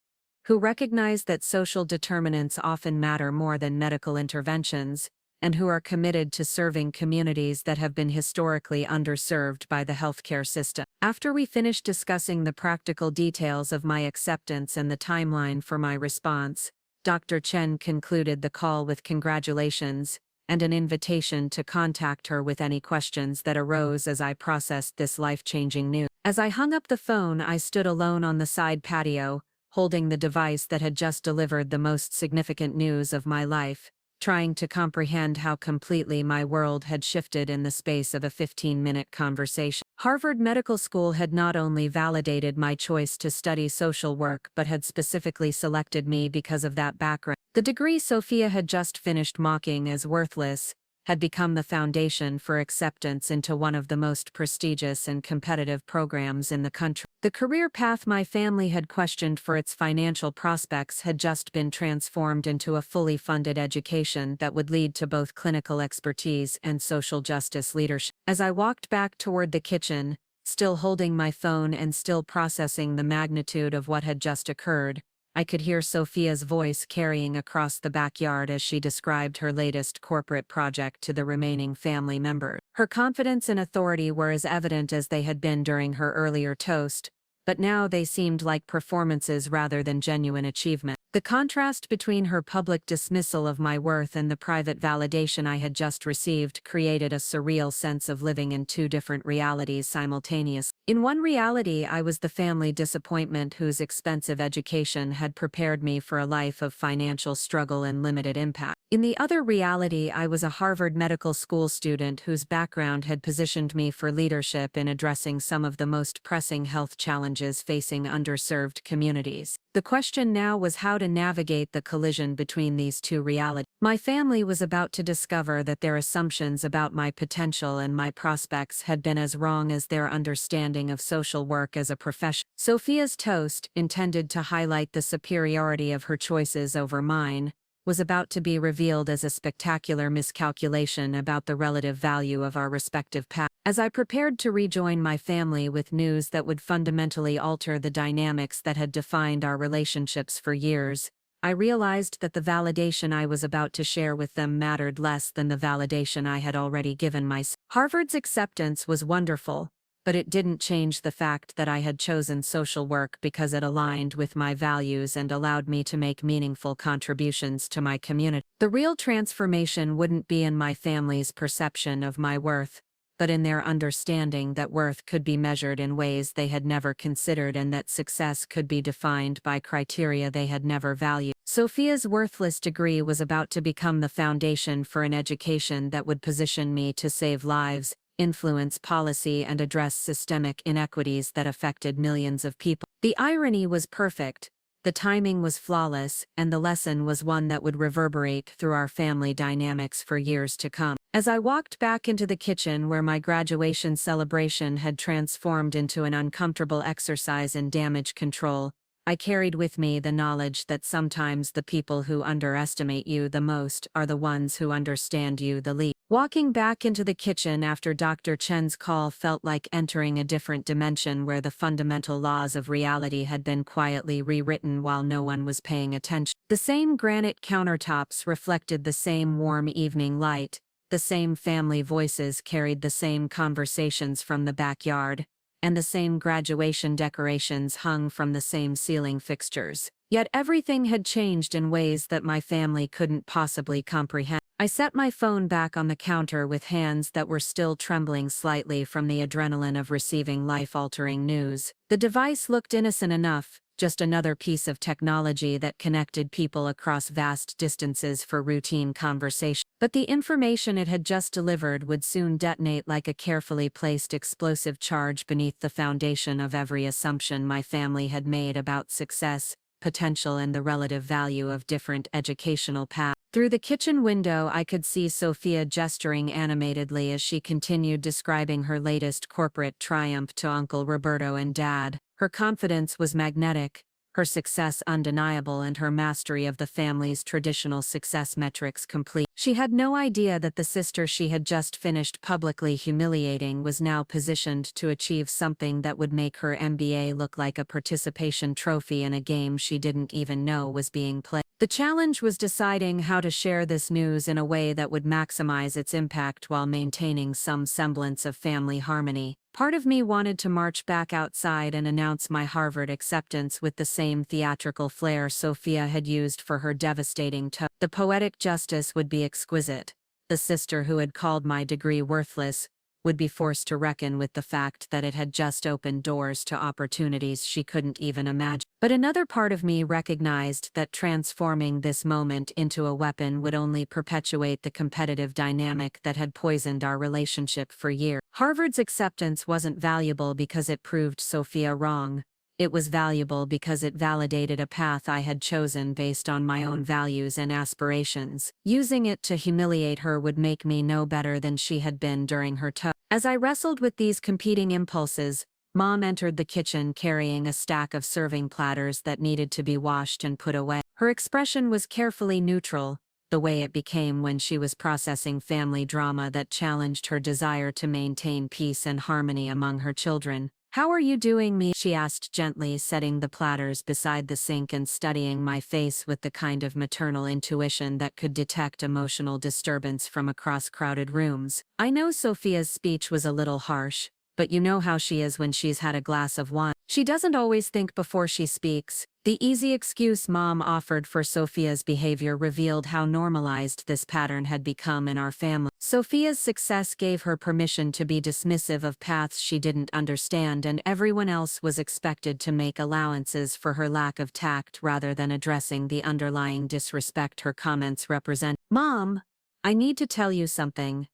who recognize that social determinants often matter more than medical interventions, and who are committed to serving communities that have been historically underserved by the healthcare system. After we finished discussing the practical details of my acceptance and the timeline for my response, Dr. Chen concluded the call with congratulations and an invitation to contact her with any questions that arose as I processed this life-changing news. As I hung up the phone, I stood alone on the side patio, holding the device that had just delivered the most significant news of my life, trying to comprehend how completely my world had shifted in the space of a 15-minute conversation. Harvard Medical School had not only validated my choice to study social work but had specifically selected me because of that background. The degree Sofia had just finished mocking as worthless had become the foundation for acceptance into one of the most prestigious and competitive programs in the country. The career path my family had questioned for its financial prospects had just been transformed into a fully funded education that would lead to both clinical expertise and social justice leadership. As I walked back toward the kitchen, still holding my phone and still processing the magnitude of what had just occurred, I could hear Sofia's voice carrying across the backyard as she described her latest corporate project to the remaining family members. Her confidence and authority were as evident as they had been during her earlier toast, but now they seemed like performances rather than genuine achievement. The contrast between her public dismissal of my worth and the private validation I had just received created a surreal sense of living in two different realities simultaneously. In one reality, I was the family disappointment whose expensive education had prepared me for a life of financial struggle and limited impact. In the other reality, I was a Harvard Medical School student whose background had positioned me for leadership in addressing some of the most pressing health challenges facing underserved communities. The question now was how to navigate the collision between these two realities. My family was about to discover that their assumptions about my potential and my prospects had been as wrong as their understanding of social work as a profession. Sofia's toast, intended to highlight the superiority of her choices over mine, was about to be revealed as a spectacular miscalculation about the relative value of our respective paths. As I prepared to rejoin my family with news that would fundamentally alter the dynamics that had defined our relationships for years, I realized that the validation I was about to share with them mattered less than the validation I had already given myself. Harvard's acceptance was wonderful, but it didn't change the fact that I had chosen social work because it aligned with my values and allowed me to make meaningful contributions to my community. The real transformation wouldn't be in my family's perception of my worth, but in their understanding that worth could be measured in ways they had never considered and that success could be defined by criteria they had never valued. Sofia's worthless degree was about to become the foundation for an education that would position me to save lives, influence policy, and address systemic inequities that affected millions of people. The irony was perfect. The timing was flawless, and the lesson was one that would reverberate through our family dynamics for years to come. As I walked back into the kitchen where my graduation celebration had transformed into an uncomfortable exercise in damage control, I carried with me the knowledge that sometimes the people who underestimate you the most are the ones who understand you the least. Walking back into the kitchen after Dr. Chen's call felt like entering a different dimension where the fundamental laws of reality had been quietly rewritten while no one was paying attention. The same granite countertops reflected the same warm evening light, the same family voices carried the same conversations from the backyard, and the same graduation decorations hung from the same ceiling fixtures. Yet everything had changed in ways that my family couldn't possibly comprehend. I set my phone back on the counter with hands that were still trembling slightly from the adrenaline of receiving life-altering news. The device looked innocent enough, just another piece of technology that connected people across vast distances for routine conversation. But the information it had just delivered would soon detonate like a carefully placed explosive charge beneath the foundation of every assumption my family had made about success, potential, and the relative value of different educational paths. Through the kitchen window, I could see Sofia gesturing animatedly as she continued describing her latest corporate triumph to Uncle Roberto and Dad. Her confidence was magnetic, her success undeniable, and her mastery of the family's traditional success metrics complete. She had no idea that the sister she had just finished publicly humiliating was now positioned to achieve something that would make her MBA look like a participation trophy in a game she didn't even know was being played. The challenge was deciding how to share this news in a way that would maximize its impact while maintaining some semblance of family harmony. Part of me wanted to march back outside and announce my Harvard acceptance with the same theatrical flair Sofia had used for her devastating toast. The poetic justice would be exquisite. The sister who had called my degree worthless would be forced to reckon with the fact that it had just opened doors to opportunities she couldn't even imagine. But another part of me recognized that transforming this moment into a weapon would only perpetuate the competitive dynamic that had poisoned our relationship for years. Harvard's acceptance wasn't valuable because it proved Sofia wrong. It was valuable because it validated a path I had chosen based on my own values and aspirations. Using it to humiliate her would make me no better than she had been during her toast. As I wrestled with these competing impulses, Mom entered the kitchen carrying a stack of serving platters that needed to be washed and put away. Her expression was carefully neutral, the way it became when she was processing family drama that challenged her desire to maintain peace and harmony among her children. "How are you doing, me?" she asked gently, setting the platters beside the sink and studying my face with the kind of maternal intuition that could detect emotional disturbance from across crowded rooms. I know Sofia's speech was a little harsh, but you know how she is when she's had a glass of wine. She doesn't always think before she speaks. The easy excuse Mom offered for Sofia's behavior revealed how normalized this pattern had become in our family. Sofia's success gave her permission to be dismissive of paths she didn't understand, and everyone else was expected to make allowances for her lack of tact rather than addressing the underlying disrespect her comments represent. "Mom, I need to tell you something,"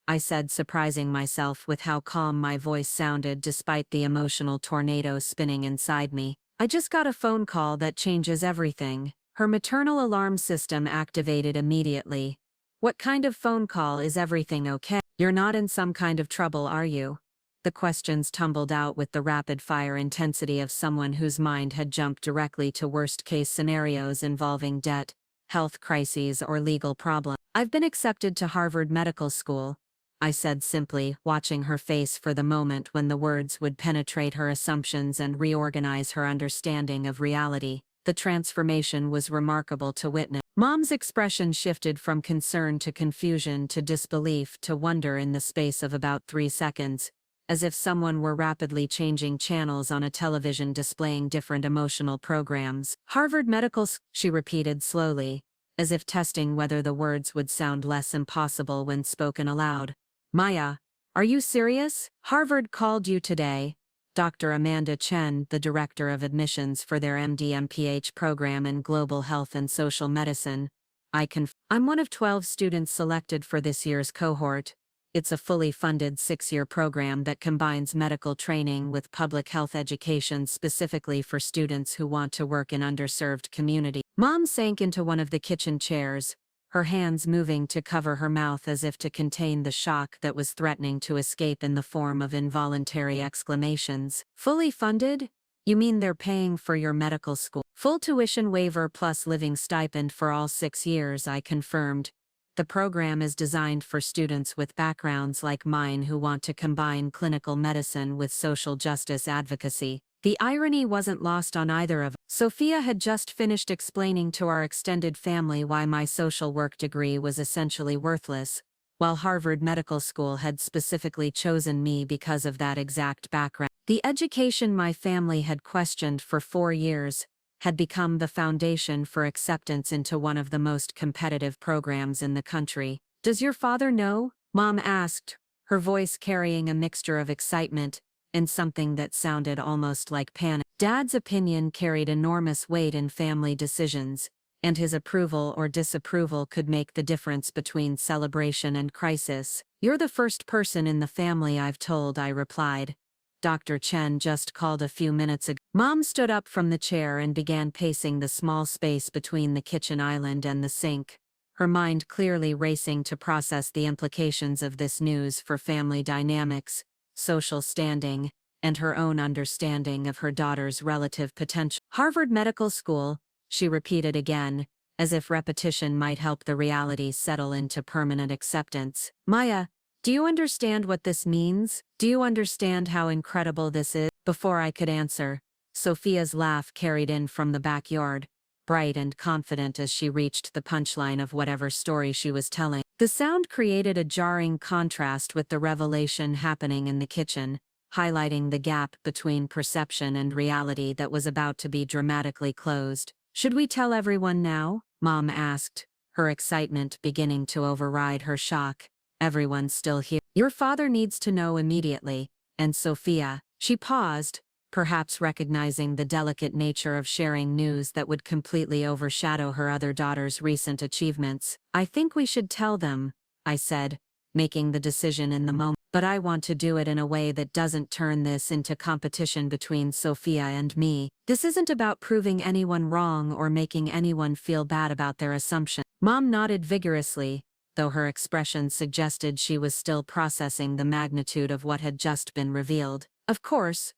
I said, surprising myself with how calm my voice sounded despite the emotional tornado spinning inside me. "I just got a phone call that changes everything." Her maternal alarm system activated immediately. "What kind of phone call? Is everything okay? You're not in some kind of trouble, are you?" The questions tumbled out with the rapid-fire intensity of someone whose mind had jumped directly to worst-case scenarios involving debt, health crises, or legal problems. "I've been accepted to Harvard Medical School," I said simply, watching her face for the moment when the words would penetrate her assumptions and reorganize her understanding of reality. The transformation was remarkable to witness. Mom's expression shifted from concern to confusion to disbelief to wonder in the space of about 3 seconds, as if someone were rapidly changing channels on a television displaying different emotional programs. "Harvard Medical School," she repeated slowly, as if testing whether the words would sound less impossible when spoken aloud. "Maya, Are you serious? Harvard called you today. Dr. Amanda Chen, the director of admissions for their MD-MPH program in global health and social medicine. I'm one of 12 students selected for this year's cohort. It's a fully funded 6-year program that combines medical training with public health education specifically for students who want to work in underserved communities. Mom sank into one of the kitchen chairs, her hands moving to cover her mouth as if to contain the shock that was threatening to escape in the form of involuntary exclamations. Fully funded? You mean they're paying for your medical school? Full tuition waiver plus living stipend for all 6 years, I confirmed. The program is designed for students with backgrounds like mine who want to combine clinical medicine with social justice advocacy. The irony wasn't lost on either of us. Sofia had just finished explaining to our extended family why my social work degree was essentially worthless, while Harvard Medical School had specifically chosen me because of that exact background. The education my family had questioned for 4 years had become the foundation for acceptance into one of the most competitive programs in the country. Does your father know? Mom asked, her voice carrying a mixture of excitement and something that sounded almost like panic. Dad's opinion carried enormous weight in family decisions, and his approval or disapproval could make the difference between celebration and crisis. You're the first person in the family I've told, I replied. Dr. Chen just called a few minutes ago. Mom stood up from the chair and began pacing the small space between the kitchen island and the sink, her mind clearly racing to process the implications of this news for family dynamics, social standing, and her own understanding of her daughter's relative potential. Harvard Medical School, she repeated again, as if repetition might help the reality settle into permanent acceptance. Maya, do you understand what this means? Do you understand how incredible this is? Before I could answer, Sofia's laugh carried in from the backyard, bright and confident as she reached the punchline of whatever story she was telling. The sound created a jarring contrast with the revelation happening in the kitchen, highlighting the gap between perception and reality that was about to be dramatically closed. Should we tell everyone now? Mom asked, her excitement beginning to override her shock. Everyone's still here. Your father needs to know immediately, and Sofia. She paused, perhaps recognizing the delicate nature of sharing news that would completely overshadow her other daughter's recent achievements. I think we should tell them, I said, making the decision in the moment. But I want to do it in a way that doesn't turn this into competition between Sofia and me. This isn't about proving anyone wrong or making anyone feel bad about their assumption. Mom nodded vigorously, though her expression suggested she was still processing the magnitude of what had just been revealed. Of course,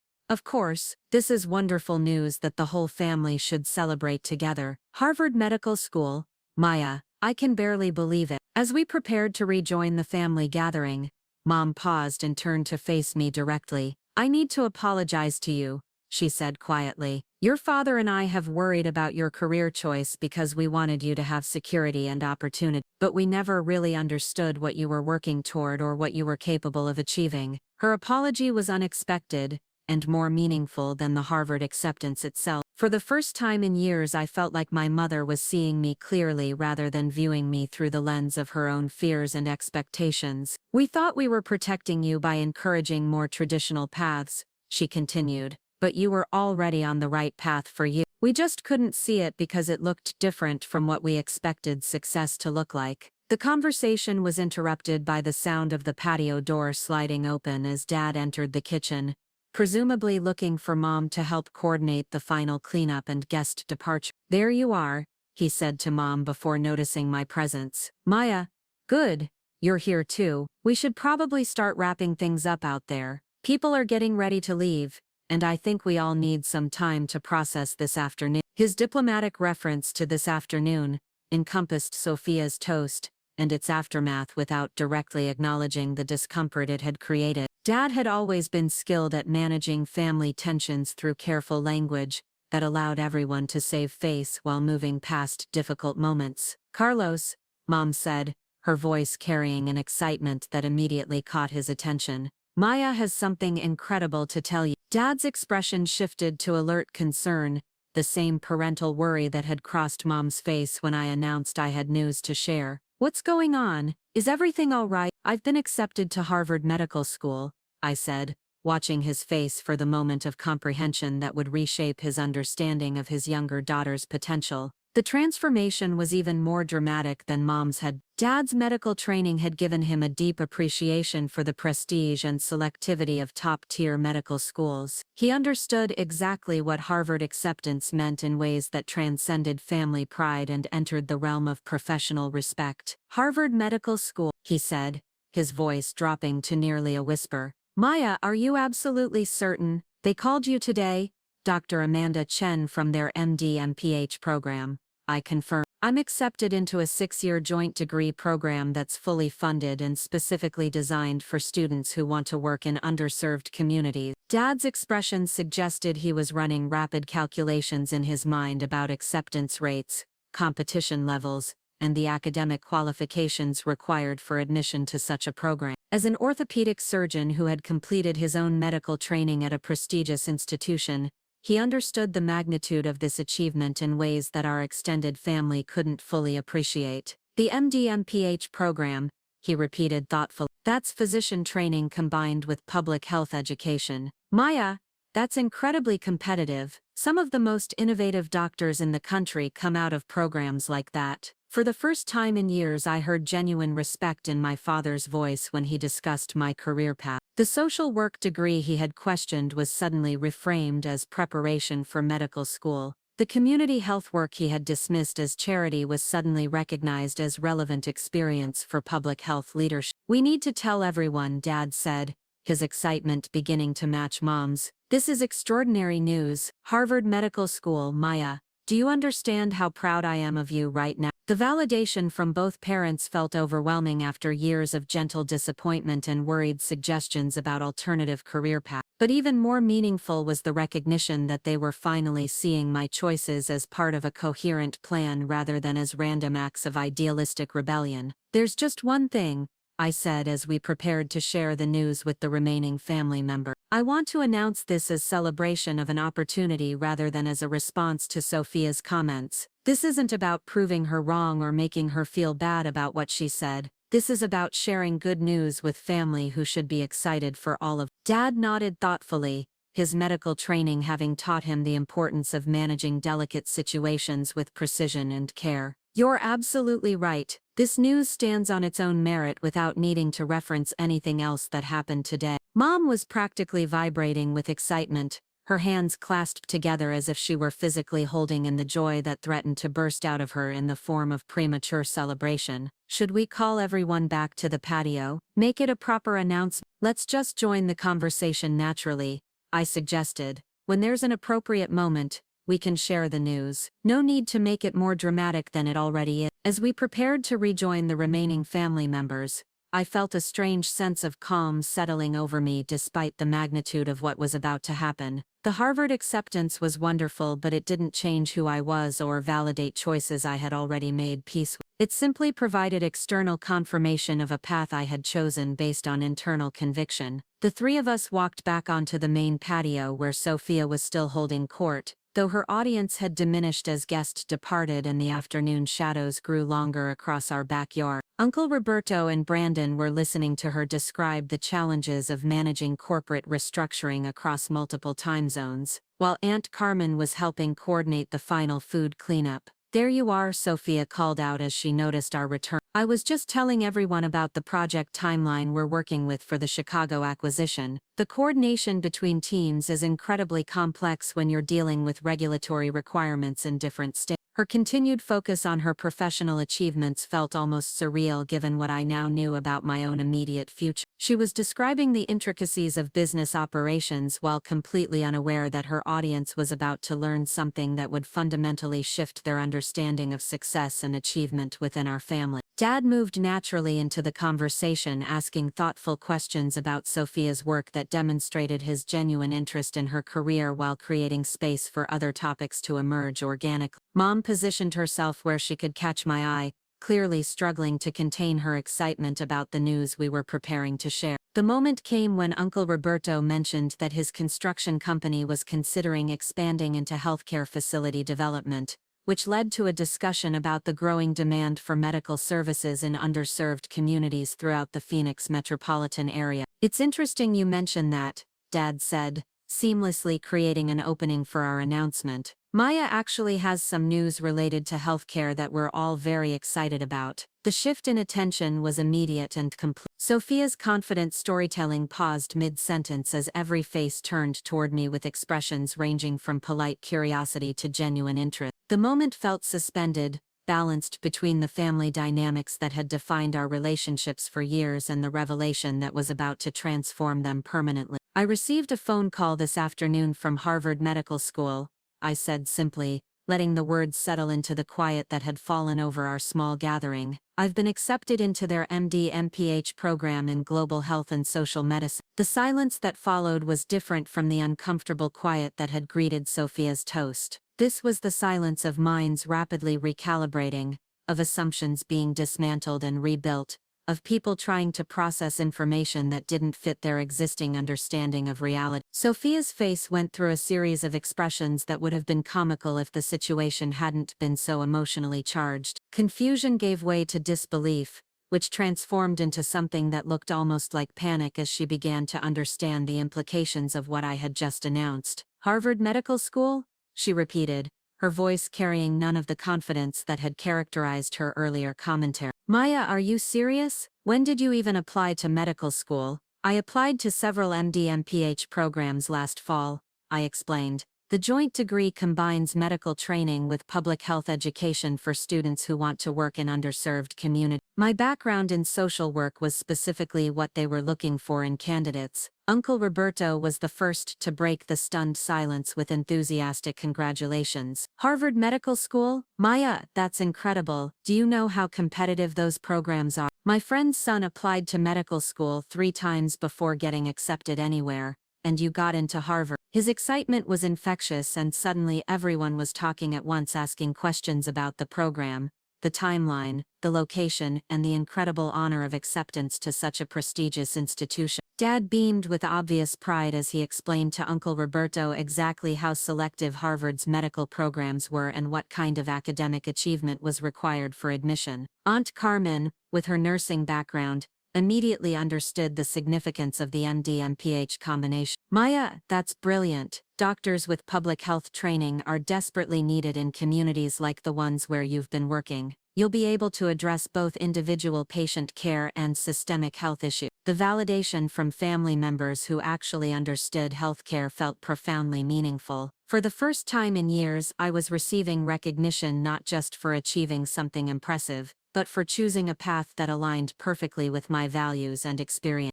this is wonderful news that the whole family should celebrate together. Harvard Medical School, Maya, I can barely believe it. As we prepared to rejoin the family gathering, Mom paused and turned to face me directly. I need to apologize to you, she said quietly. Your father and I have worried about your career choice because we wanted you to have security and opportunity, but we never really understood what you were working toward or what you were capable of achieving. Her apology was unexpected and more meaningful than the Harvard acceptance itself. For the first time in years, I felt like my mother was seeing me clearly rather than viewing me through the lens of her own fears and expectations. We thought we were protecting you by encouraging more traditional paths, she continued, but you were already on the right path for you. We just couldn't see it because it looked different from what we expected success to look like. The conversation was interrupted by the sound of the patio door sliding open as Dad entered the kitchen, presumably looking for Mom to help coordinate the final cleanup and guest departure. There you are, he said to Mom before noticing my presence. Maya, good, you're here too. We should probably start wrapping things up out there. People are getting ready to leave, and I think we all need some time to process this afternoon. His diplomatic reference to this afternoon encompassed Sofia's toast and its aftermath without directly acknowledging the discomfort it had created. Dad had always been skilled at managing family tensions through careful language that allowed everyone to save face while moving past difficult moments. Carlos, Mom said, her voice carrying an excitement that immediately caught his attention. Maya has something incredible to tell you. Dad's expression shifted to alert concern, the same parental worry that had crossed Mom's face when I announced I had news to share. What's going on? Is everything all right? I've been accepted to Harvard Medical School, I said, watching his face for the moment of comprehension that would reshape his understanding of his younger daughter's potential. The transformation was even more dramatic than Mom's had. Dad's medical training had given him a deep appreciation for the prestige and selectivity of top-tier medical schools. He understood exactly what Harvard acceptance meant in ways that transcended family pride and entered the realm of professional respect. Harvard Medical School, he said, his voice dropping to nearly a whisper. Maya, are you absolutely certain? They called you today? Dr. Amanda Chen from their MD-MPH program. I confirm. I'm accepted into a 6-year joint degree program that's fully funded and specifically designed for students who want to work in underserved communities. Dad's expression suggested he was running rapid calculations in his mind about acceptance rates, competition levels, and the academic qualifications required for admission to such a program. As an orthopedic surgeon who had completed his own medical training at a prestigious institution, he understood the magnitude of this achievement in ways that our extended family couldn't fully appreciate. The MD-MPH program, he repeated thoughtfully. That's physician training combined with public health education. Maya, that's incredibly competitive. Some of the most innovative doctors in the country come out of programs like that. For the first time in years, I heard genuine respect in my father's voice when he discussed my career path. The social work degree he had questioned was suddenly reframed as preparation for medical school. The community health work he had dismissed as charity was suddenly recognized as relevant experience for public health leadership. We need to tell everyone, Dad said, his excitement beginning to match Mom's. This is extraordinary news. Harvard Medical School, Maya. Do you understand how proud I am of you right now? The validation from both parents felt overwhelming after years of gentle disappointment and worried suggestions about alternative career paths. But even more meaningful was the recognition that they were finally seeing my choices as part of a coherent plan rather than as random acts of idealistic rebellion. There's just one thing, I said as we prepared to share the news with the remaining family member. I want to announce this as celebration of an opportunity rather than as a response to Sofia's comments. This isn't about proving her wrong or making her feel bad about what she said. This is about sharing good news with family who should be excited for all of. Dad nodded thoughtfully, his medical training having taught him the importance of managing delicate situations with precision and care. You're absolutely right. This news stands on its own merit without needing to reference anything else that happened today. Mom was practically vibrating with excitement, her hands clasped together as if she were physically holding in the joy that threatened to burst out of her in the form of premature celebration. Should we call everyone back to the patio? Make it a proper announcement? Let's just join the conversation naturally, I suggested. When there's an appropriate moment, we can share the news. No need to make it more dramatic than it already is. As we prepared to rejoin the remaining family members, I felt a strange sense of calm settling over me despite the magnitude of what was about to happen. The Harvard acceptance was wonderful, but it didn't change who I was or validate choices I had already made peace with. It simply provided external confirmation of a path I had chosen based on internal conviction. The three of us walked back onto the main patio where Sofia was still holding court, though her audience had diminished as guests departed and the afternoon shadows grew longer across our backyard. Uncle Roberto and Brandon were listening to her describe the challenges of managing corporate restructuring across multiple time zones, while Aunt Carmen was helping coordinate the final food cleanup. There you are, Sofia called out as she noticed our return. I was just telling everyone about the project timeline we're working with for the Chicago acquisition. The coordination between teams is incredibly complex when you're dealing with regulatory requirements in different states. Her continued focus on her professional achievements felt almost surreal given what I now knew about my own immediate future. She was describing the intricacies of business operations while completely unaware that her audience was about to learn something that would fundamentally shift their understanding of success and achievement within our family. Dad moved naturally into the conversation, asking thoughtful questions about Sofia's work that demonstrated his genuine interest in her career while creating space for other topics to emerge organically. Mom positioned herself where she could catch my eye, clearly struggling to contain her excitement about the news we were preparing to share. The moment came when Uncle Roberto mentioned that his construction company was considering expanding into healthcare facility development, which led to a discussion about the growing demand for medical services in underserved communities throughout the Phoenix metropolitan area. "It's interesting you mention that," Dad said, seamlessly creating an opening for our announcement. "Maya actually has some news related to healthcare that we're all very excited about." The shift in attention was immediate and complete. Sofia's confident storytelling paused mid-sentence as every face turned toward me with expressions ranging from polite curiosity to genuine interest. The moment felt suspended, balanced between the family dynamics that had defined our relationships for years and the revelation that was about to transform them permanently. "I received a phone call this afternoon from Harvard Medical School," I said simply, letting the words settle into the quiet that had fallen over our small gathering. "I've been accepted into their MD-MPH program in global health and social medicine." The silence that followed was different from the uncomfortable quiet that had greeted Sofia's toast. This was the silence of minds rapidly recalibrating, of assumptions being dismantled and rebuilt, of people trying to process information that didn't fit their existing understanding of reality. Sofia's face went through a series of expressions that would have been comical if the situation hadn't been so emotionally charged. Confusion gave way to disbelief, which transformed into something that looked almost like panic as she began to understand the implications of what I had just announced. "Harvard Medical School?" she repeated, her voice carrying none of the confidence that had characterized her earlier commentary. "Maya, are you serious? When did you even apply to medical school?" "I applied to several MD-MPH programs last fall," I explained. "The joint degree combines medical training with public health education for students who want to work in underserved communities." My background in social work was specifically what they were looking for in candidates. Uncle Roberto was the first to break the stunned silence with enthusiastic congratulations. "Harvard Medical School? Maya, that's incredible. Do you know how competitive those programs are? My friend's son applied to medical school 3 times before getting accepted anywhere, and you got into Harvard." His excitement was infectious, and suddenly everyone was talking at once, asking questions about the program, the timeline, the location, and the incredible honor of acceptance to such a prestigious institution. Dad beamed with obvious pride as he explained to Uncle Roberto exactly how selective Harvard's medical programs were and what kind of academic achievement was required for admission. Aunt Carmen, with her nursing background, immediately understood the significance of the MD-MPH combination. "Maya, that's brilliant. Doctors with public health training are desperately needed in communities like the ones where you've been working. You'll be able to address both individual patient care and systemic health issues." The validation from family members who actually understood healthcare felt profoundly meaningful. For the first time in years, I was receiving recognition not just for achieving something impressive, but for choosing a path that aligned perfectly with my values and experience.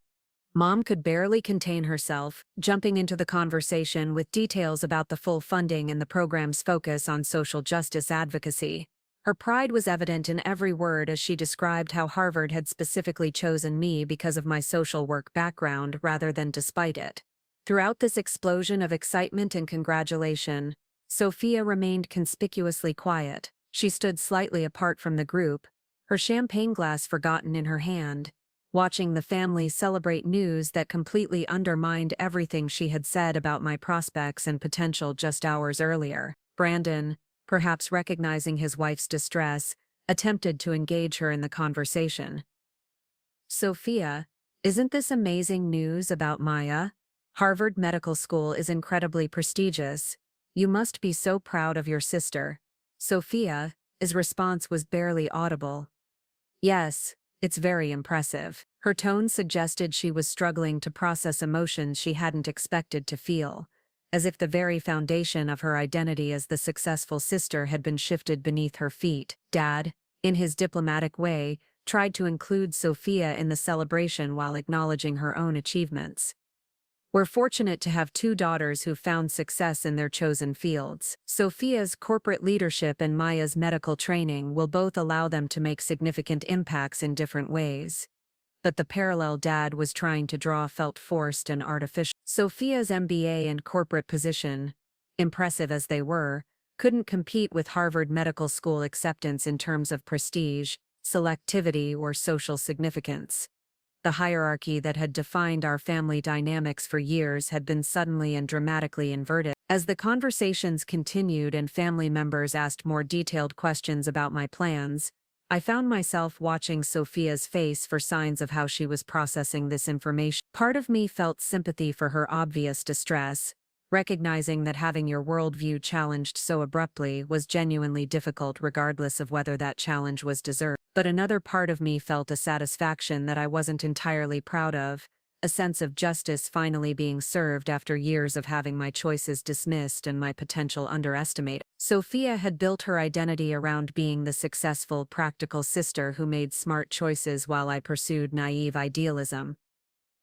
Mom could barely contain herself, jumping into the conversation with details about the full funding and the program's focus on social justice advocacy. Her pride was evident in every word as she described how Harvard had specifically chosen me because of my social work background rather than despite it. Throughout this explosion of excitement and congratulation, Sofia remained conspicuously quiet. She stood slightly apart from the group, her champagne glass forgotten in her hand, watching the family celebrate news that completely undermined everything she had said about my prospects and potential just hours earlier. Brandon, perhaps recognizing his wife's distress, attempted to engage her in the conversation. "Sofia, isn't this amazing news about Maya? Harvard Medical School is incredibly prestigious. You must be so proud of your sister." Sofia's response was barely audible. "Yes, it's very impressive." Her tone suggested she was struggling to process emotions she hadn't expected to feel, as if the very foundation of her identity as the successful sister had been shifted beneath her feet. Dad, in his diplomatic way, tried to include Sofia in the celebration while acknowledging her own achievements. "We're fortunate to have 2 daughters who found success in their chosen fields. Sofia's corporate leadership and Maya's medical training will both allow them to make significant impacts in different ways." But the parallel Dad was trying to draw felt forced and artificial. Sofia's MBA and corporate position, impressive as they were, couldn't compete with Harvard Medical School acceptance in terms of prestige, selectivity, or social significance. The hierarchy that had defined our family dynamics for years had been suddenly and dramatically inverted. As the conversations continued and family members asked more detailed questions about my plans, I found myself watching Sofia's face for signs of how she was processing this information. Part of me felt sympathy for her obvious distress, recognizing that having your worldview challenged so abruptly was genuinely difficult regardless of whether that challenge was deserved. But another part of me felt a satisfaction that I wasn't entirely proud of, a sense of justice finally being served after years of having my choices dismissed and my potential underestimated. Sofia had built her identity around being the successful, practical sister who made smart choices while I pursued naive idealism.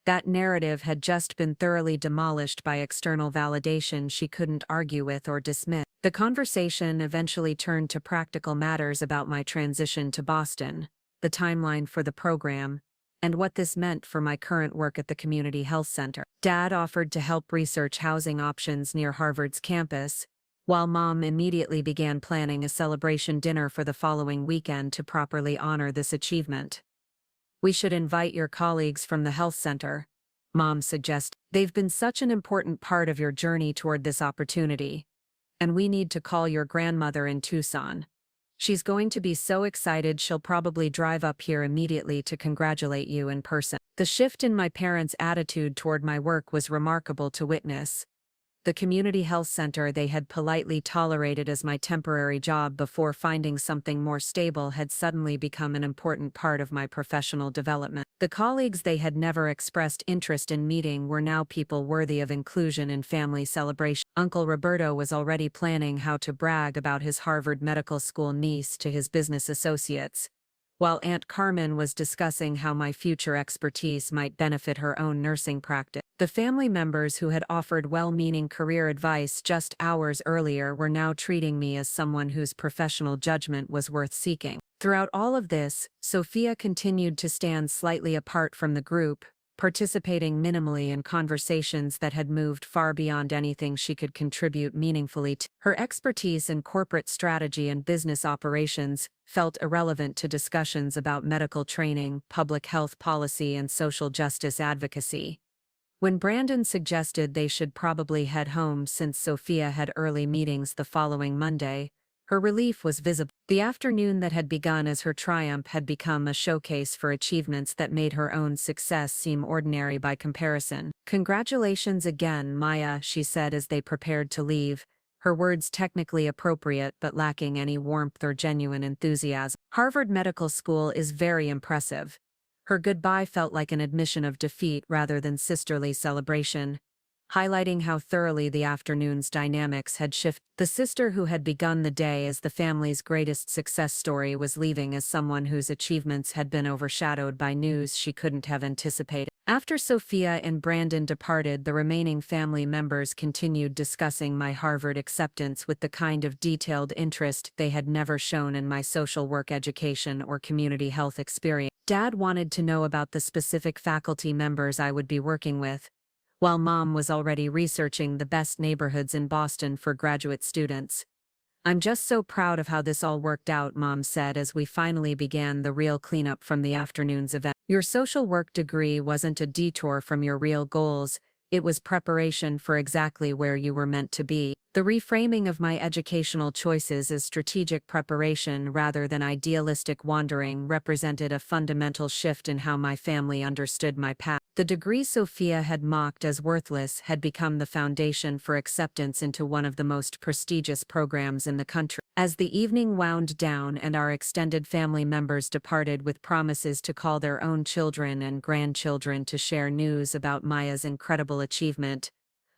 That narrative had just been thoroughly demolished by external validation she couldn't argue with or dismiss. The conversation eventually turned to practical matters about my transition to Boston, the timeline for the program, and what this meant for my current work at the community health center. Dad offered to help research housing options near Harvard's campus, while Mom immediately began planning a celebration dinner for the following weekend to properly honor this achievement. "We should invite your colleagues from the health center," Mom suggested. "They've been such an important part of your journey toward this opportunity. And we need to call your grandmother in Tucson. She's going to be so excited she'll probably drive up here immediately to congratulate you in person." The shift in my parents' attitude toward my work was remarkable to witness. The community health center they had politely tolerated as my temporary job before finding something more stable had suddenly become an important part of my professional development. The colleagues they had never expressed interest in meeting were now people worthy of inclusion in family celebration. Uncle Roberto was already planning how to brag about his Harvard Medical School niece to his business associates, while Aunt Carmen was discussing how my future expertise might benefit her own nursing practice. The family members who had offered well-meaning career advice just hours earlier were now treating me as someone whose professional judgment was worth seeking. Throughout all of this, Sofia continued to stand slightly apart from the group, participating minimally in conversations that had moved far beyond anything she could contribute meaningfully to. Her expertise in corporate strategy and business operations felt irrelevant to discussions about medical training, public health policy, and social justice advocacy. When Brandon suggested they should probably head home since Sofia had early meetings the following Monday, her relief was visible. The afternoon that had begun as her triumph had become a showcase for achievements that made her own success seem ordinary by comparison. "Congratulations again, Maya," she said as they prepared to leave, her words technically appropriate but lacking any warmth or genuine enthusiasm. "Harvard Medical School is very impressive." Her goodbye felt like an admission of defeat rather than sisterly celebration, highlighting how thoroughly the afternoon's dynamics had shifted. The sister who had begun the day as the family's greatest success story was leaving as someone whose achievements had been overshadowed by news she couldn't have anticipated. After Sofia and Brandon departed, the remaining family members continued discussing my Harvard acceptance with the kind of detailed interest they had never shown in my social work education or community health experience. Dad wanted to know about the specific faculty members I would be working with, while Mom was already researching the best neighborhoods in Boston for graduate students. "I'm just so proud of how this all worked out," Mom said as we finally began the real cleanup from the afternoon's event. "Your social work degree wasn't a detour from your real goals, it was preparation for exactly where you were meant to be." The reframing of my educational choices as strategic preparation rather than idealistic wandering represented a fundamental shift in how my family understood my path. The degree Sofia had mocked as worthless had become the foundation for acceptance into one of the most prestigious programs in the country. As the evening wound down and our extended family members departed with promises to call their own children and grandchildren to share news about Maya's incredible achievement,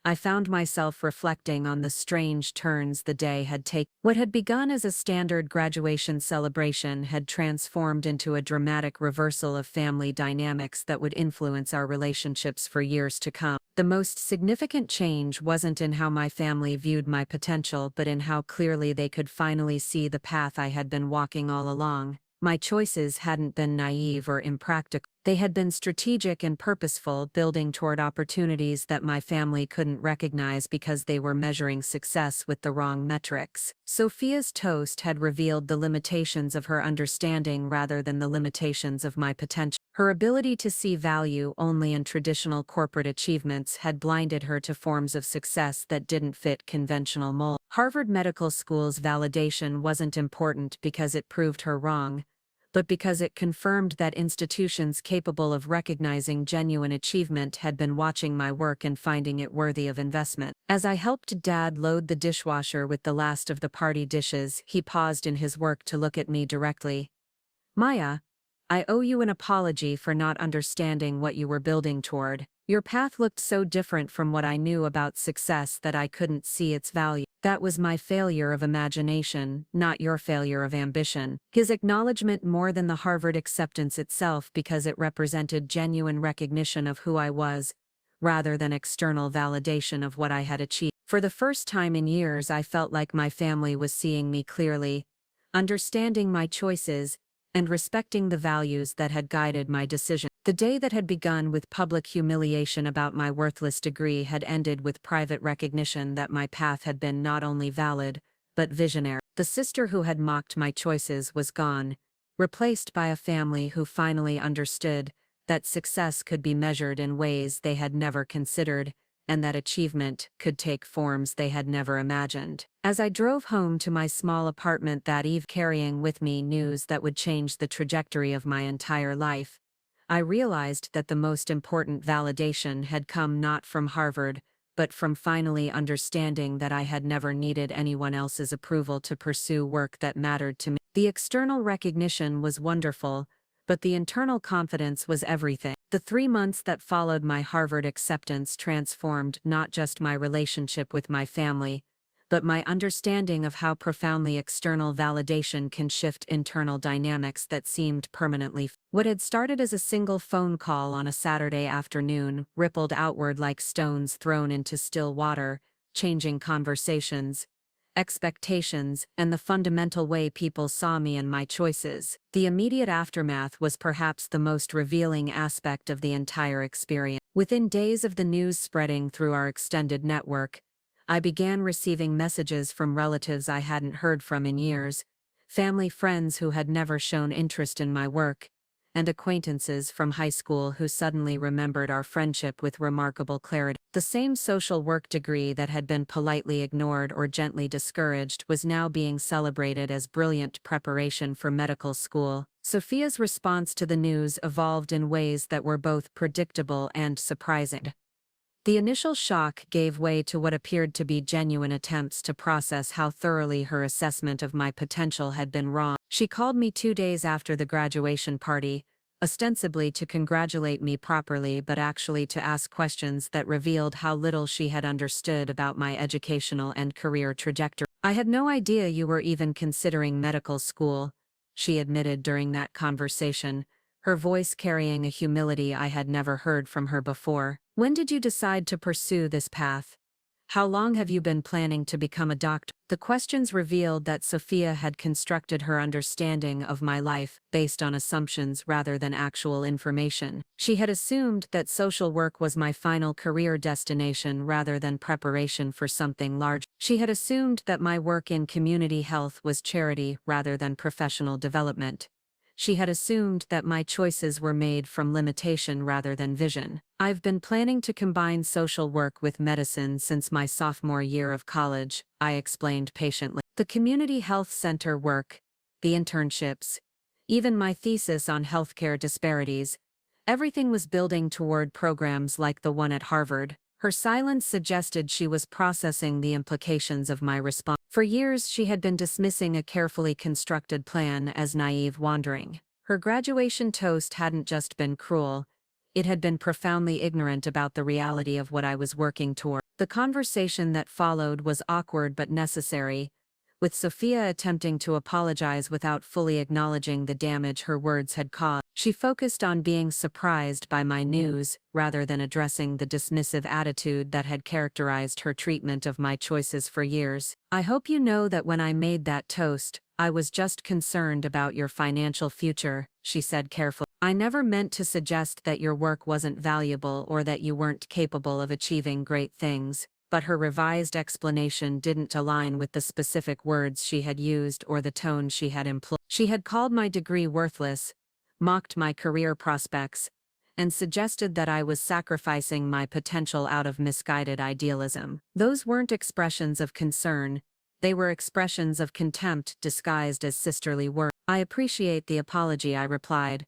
I found myself reflecting on the strange turns the day had taken. What had begun as a standard graduation celebration had transformed into a dramatic reversal of family dynamics that would influence our relationships for years to come. The most significant change wasn't in how my family viewed my potential, but in how clearly they could finally see the path I had been walking all along. My choices hadn't been naive or impractical. They had been strategic and purposeful, building toward opportunities that my family couldn't recognize because they were measuring success with the wrong metrics. Sofia's toast had revealed the limitations of her understanding rather than the limitations of my potential. Her ability to see value only in traditional corporate achievements had blinded her to forms of success that didn't fit conventional molds. Harvard Medical School's validation wasn't important because it proved her wrong, but because it confirmed that institutions capable of recognizing genuine achievement had been watching my work and finding it worthy of investment. As I helped Dad load the dishwasher with the last of the party dishes, he paused in his work to look at me directly. "Maya, I owe you an apology for not understanding what you were building toward. Your path looked so different from what I knew about success that I couldn't see its value. That was my failure of imagination, not your failure of ambition." His acknowledgement more than the Harvard acceptance itself because it represented genuine recognition of who I was, rather than external validation of what I had achieved. For the first time in years, I felt like my family was seeing me clearly, understanding my choices, and respecting the values that had guided my decision. The day that had begun with public humiliation about my worthless degree had ended with private recognition that my path had been not only valid, but visionary. The sister who had mocked my choices was gone, replaced by a family who finally understood that success could be measured in ways they had never considered, and that achievement could take forms they had never imagined. As I drove home to my small apartment that eve, carrying with me news that would change the trajectory of my entire life, I realized that the most important validation had come not from Harvard, but from finally understanding that I had never needed anyone else's approval to pursue work that mattered to me. The external recognition was wonderful, but the internal confidence was everything. The 3 months that followed my Harvard acceptance transformed not just my relationship with my family, but my understanding of how profoundly external validation can shift internal dynamics that seemed permanently. What had started as a single phone call on a Saturday afternoon rippled outward like stones thrown into still water, changing conversations, expectations, and the fundamental way people saw me and my choices. The immediate aftermath was perhaps the most revealing aspect of the entire experience. Within days of the news spreading through our extended network, I began receiving messages from relatives I hadn't heard from in years, family friends who had never shown interest in my work, and acquaintances from high school who suddenly remembered our friendship with remarkable clarity. The same social work degree that had been politely ignored or gently discouraged was now being celebrated as brilliant preparation for medical school. Sofia's response to the news evolved in ways that were both predictable and surprising. The initial shock gave way to what appeared to be genuine attempts to process how thoroughly her assessment of my potential had been wrong. She called me 2 days after the graduation party, ostensibly to congratulate me properly but actually to ask questions that revealed how little she had understood about my educational and career trajectory. "I had no idea you were even considering medical school," she admitted during that conversation, her voice carrying a humility I had never heard from her before. "When did you decide to pursue this path? How long have you been planning to become a doctor?" The questions revealed that Sofia had constructed her understanding of my life based on assumptions rather than actual information. She had assumed that social work was my final career destination rather than preparation for something large. She had assumed that my work in community health was charity rather than professional development. She had assumed that my choices were made from limitation rather than vision. "I've been planning to combine social work with medicine since my sophomore year of college," I explained patiently. "The community health center work, the internships, even my thesis on healthcare disparities, everything was building toward programs like the one at Harvard." Her silence suggested she was processing the implications of my response. For years she had been dismissing a carefully constructed plan as naive wandering. Her graduation toast hadn't just been cruel, it had been profoundly ignorant about the reality of what I was working toward. The conversation that followed was awkward but necessary, with Sofia attempting to apologize without fully acknowledging the damage her words had caused. She focused on being surprised by my news, rather than addressing the dismissive attitude that had characterized her treatment of my choices for years. "I hope you know that when I made that toast, I was just concerned about your financial future," she said carefully. I never meant to suggest that your work wasn't valuable or that you weren't capable of achieving great things, but her revised explanation didn't align with the specific words she had used or the tone she had employed. She had called my degree worthless, mocked my career prospects, and suggested that I was sacrificing my potential out of misguided idealism. Those weren't expressions of concern, they were expressions of contempt disguised as sisterly words. I appreciate the apology, I replied,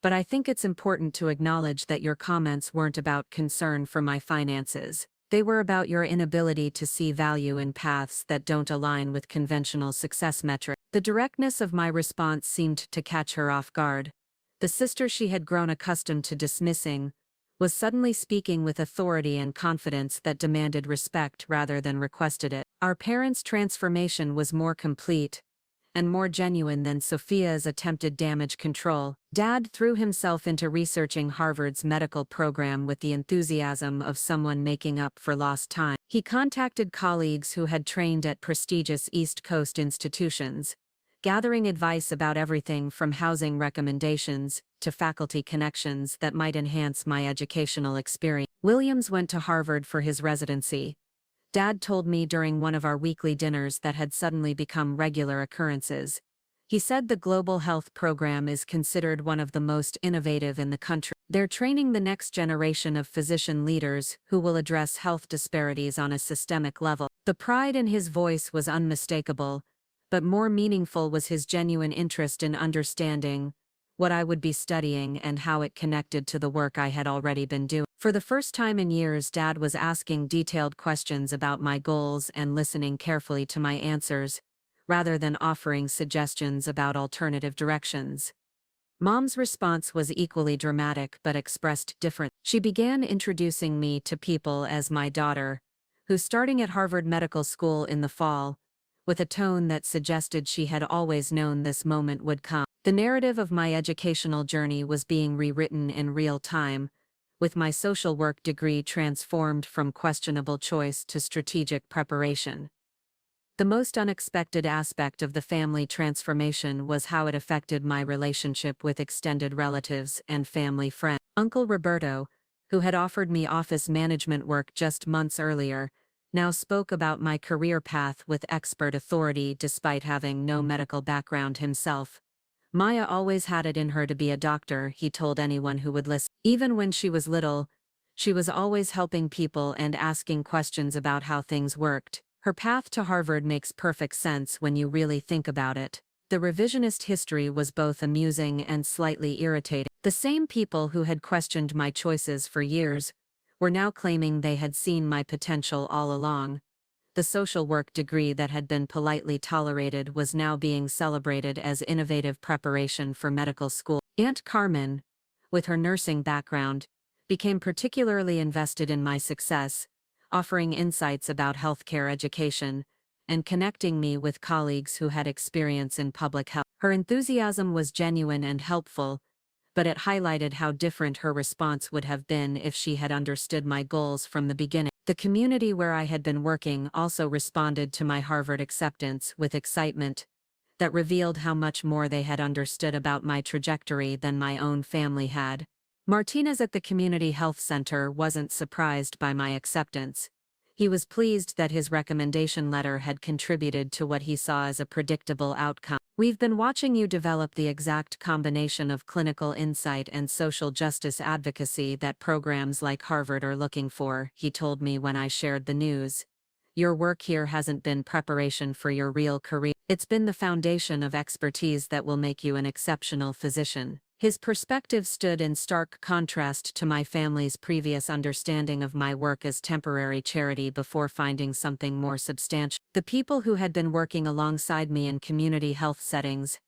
but I think it's important to acknowledge that your comments weren't about concern for my finances. They were about your inability to see value in paths that don't align with conventional success metrics. The directness of my response seemed to catch her off guard. The sister she had grown accustomed to dismissing was suddenly speaking with authority and confidence that demanded respect rather than requested it. Our parents' transformation was more complete and more genuine than Sofia's attempted damage control. Dad threw himself into researching Harvard's medical program with the enthusiasm of someone making up for lost time. He contacted colleagues who had trained at prestigious East Coast institutions, gathering advice about everything from housing recommendations to faculty connections that might enhance my educational experience. Williams went to Harvard for his residency. Dad told me during one of our weekly dinners that had suddenly become regular occurrences. He said the global health program is considered one of the most innovative in the country. They're training the next generation of physician leaders who will address health disparities on a systemic level. The pride in his voice was unmistakable, but more meaningful was his genuine interest in understanding what I would be studying and how it connected to the work I had already been doing. For the first time in years, Dad was asking detailed questions about my goals and listening carefully to my answers, rather than offering suggestions about alternative directions. Mom's response was equally dramatic but expressed different. She began introducing me to people as my daughter, who's starting at Harvard Medical School in the fall, with a tone that suggested she had always known this moment would come. The narrative of my educational journey was being rewritten in real time, with my social work degree transformed from questionable choice to strategic preparation. The most unexpected aspect of the family transformation was how it affected my relationship with extended relatives and family friends. Uncle Roberto, who had offered me office management work just months earlier, now spoke about my career path with expert authority despite having no medical background himself. Maya always had it in her to be a doctor, he told anyone who would listen. Even when she was little, she was always helping people and asking questions about how things worked. Her path to Harvard makes perfect sense when you really think about it. The revisionist history was both amusing and slightly irritating. The same people who had questioned my choices for years were now claiming they had seen my potential all along. The social work degree that had been politely tolerated was now being celebrated as innovative preparation for medical school. Aunt Carmen, with her nursing background, became particularly invested in my success, offering insights about healthcare education and connecting me with colleagues who had experience in public health. Her enthusiasm was genuine and helpful, but it highlighted how different her response would have been if she had understood my goals from the beginning. The community where I had been working also responded to my Harvard acceptance with excitement that revealed how much more they had understood about my trajectory than my own family had. Martinez at the community health center wasn't surprised by my acceptance. He was pleased that his recommendation letter had contributed to what he saw as a predictable outcome. "We've been watching you develop the exact combination of clinical insight and social justice advocacy that programs like Harvard are looking for," he told me when I shared the news. "Your work here hasn't been preparation for your real career. It's been the foundation of expertise that will make you an exceptional physician." His perspective stood in stark contrast to my family's previous understanding of my work as temporary charity before finding something more substantial. The people who had been working alongside me in community health settings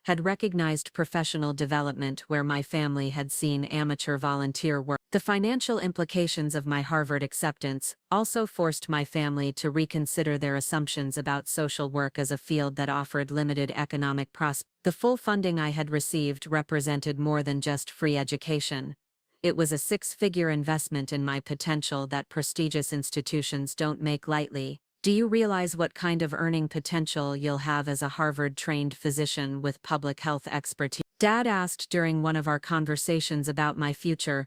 had recognized professional development where my family had seen amateur volunteer work. The financial implications of my Harvard acceptance also forced my family to reconsider their assumptions about social work as a field that offered limited economic prospects. The full funding I had received represented more than just free education. It was a six-figure investment in my potential that prestigious institutions don't make lightly. "Do you realize what kind of earning potential you'll have as a Harvard-trained physician with public health expertise?" Dad asked during one of our conversations about my future.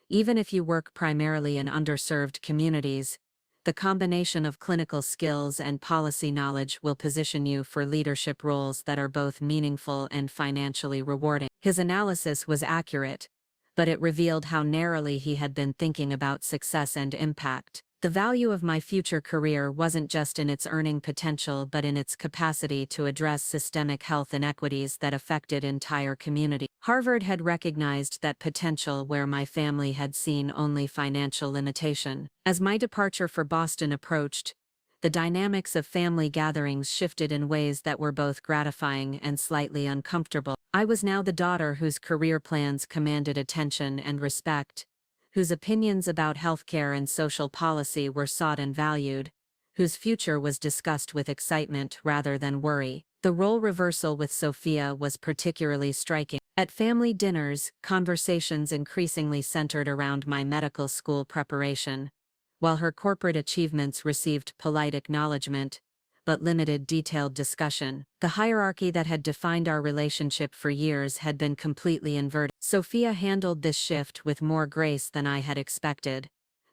Even if you work primarily in underserved communities, the combination of clinical skills and policy knowledge will position you for leadership roles that are both meaningful and financially rewarding. His analysis was accurate, but it revealed how narrowly he had been thinking about success and impact. The value of my future career wasn't just in its earning potential but in its capacity to address systemic health inequities that affected entire communities. Harvard had recognized that potential where my family had seen only financial limitation. As my departure for Boston approached, the dynamics of family gatherings shifted in ways that were both gratifying and slightly uncomfortable. I was now the daughter whose career plans commanded attention and respect, whose opinions about healthcare and social policy were sought and valued, whose future was discussed with excitement rather than worry. The role reversal with Sofia was particularly striking. At family dinners, conversations increasingly centered around my medical school preparation, while her corporate achievements received polite acknowledgement, but limited detailed discussion. The hierarchy that had defined our relationship for years had been completely inverted. Sofia handled this shift with more grace than I had expected,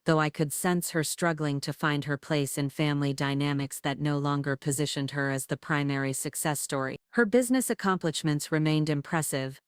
though I could sense her struggling to find her place in family dynamics that no longer positioned her as the primary success story. Her business accomplishments remained impressive,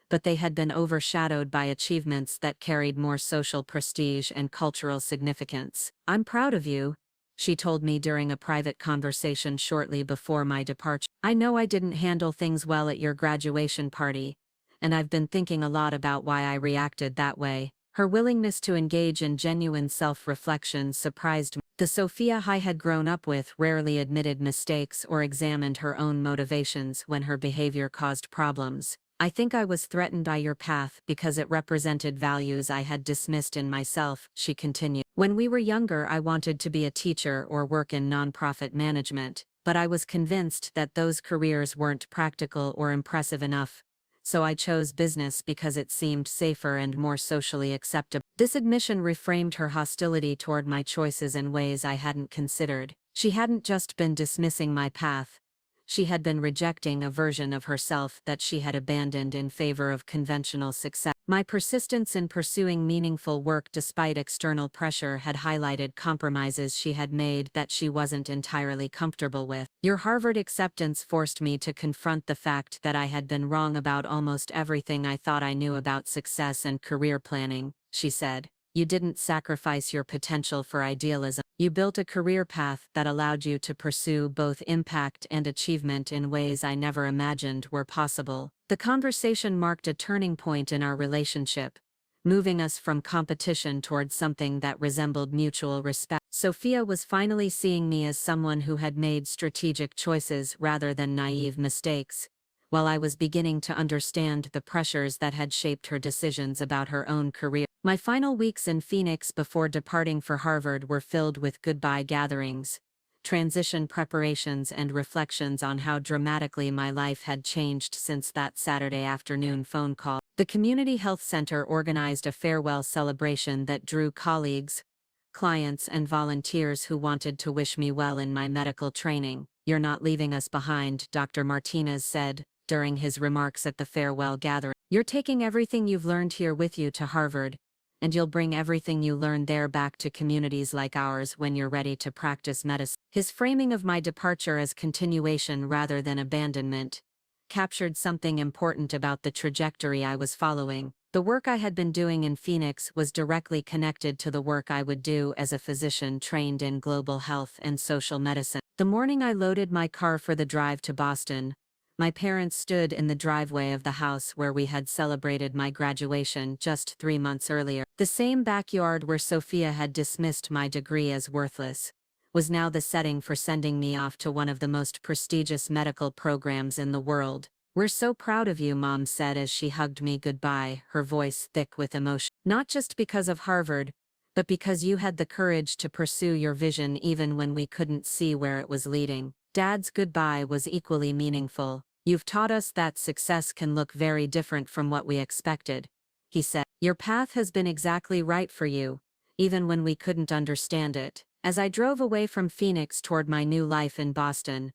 but they had been overshadowed by achievements that carried more social prestige and cultural significance. "I'm proud of you," she told me during a private conversation shortly before my departure. "I know I didn't handle things well at your graduation party, and I've been thinking a lot about why I reacted that way." Her willingness to engage in genuine self-reflection surprised me. The Sofia I had grown up with rarely admitted mistakes or examined her own motivations when her behavior caused problems. "I think I was threatened by your path because it represented values I had dismissed in myself," she continued. "When we were younger, I wanted to be a teacher or work in nonprofit management, but I was convinced that those careers weren't practical or impressive enough. So I chose business because it seemed safer and more socially acceptable." This admission reframed her hostility toward my choices in ways I hadn't considered. She hadn't just been dismissing my path. She had been rejecting a version of herself that she had abandoned in favor of conventional success. My persistence in pursuing meaningful work despite external pressure had highlighted compromises she had made that she wasn't entirely comfortable with. "Your Harvard acceptance forced me to confront the fact that I had been wrong about almost everything I thought I knew about success and career planning," she said. "You didn't sacrifice your potential for idealism. You built a career path that allowed you to pursue both impact and achievement in ways I never imagined were possible." The conversation marked a turning point in our relationship, moving us from competition toward something that resembled mutual respect. Sofia was finally seeing me as someone who had made strategic choices rather than naive mistakes, while I was beginning to understand the pressures that had shaped her decisions about her own career. My final weeks in Phoenix before departing for Harvard were filled with goodbye gatherings, transition preparations, and reflections on how dramatically my life had changed since that Saturday afternoon phone call. The Community Health Center organized a farewell celebration that drew colleagues, clients, and volunteers who wanted to wish me well in my medical training. "You're not leaving us behind," Dr. Martinez said during his remarks at the farewell gathering. "You're taking everything you've learned here with you to Harvard, and you'll bring everything you learned there back to communities like ours when you're ready to practice medicine." His framing of my departure as continuation rather than abandonment captured something important about the trajectory I was following. The work I had been doing in Phoenix was directly connected to the work I would do as a physician trained in global health and social medicine. The morning I loaded my car for the drive to Boston, my parents stood in the driveway of the house where we had celebrated my graduation just 3 months earlier. The same backyard where Sofia had dismissed my degree as worthless was now the setting for sending me off to one of the most prestigious medical programs in the world. "We're so proud of you," Mom said as she hugged me goodbye, her voice thick with emotion. "Not just because of Harvard, but because you had the courage to pursue your vision even when we couldn't see where it was leading." Dad's goodbye was equally meaningful. "You've taught us that success can look very different from what we expected," he said. "Your path has been exactly right for you, even when we couldn't understand it." As I drove away from Phoenix toward my new life in Boston,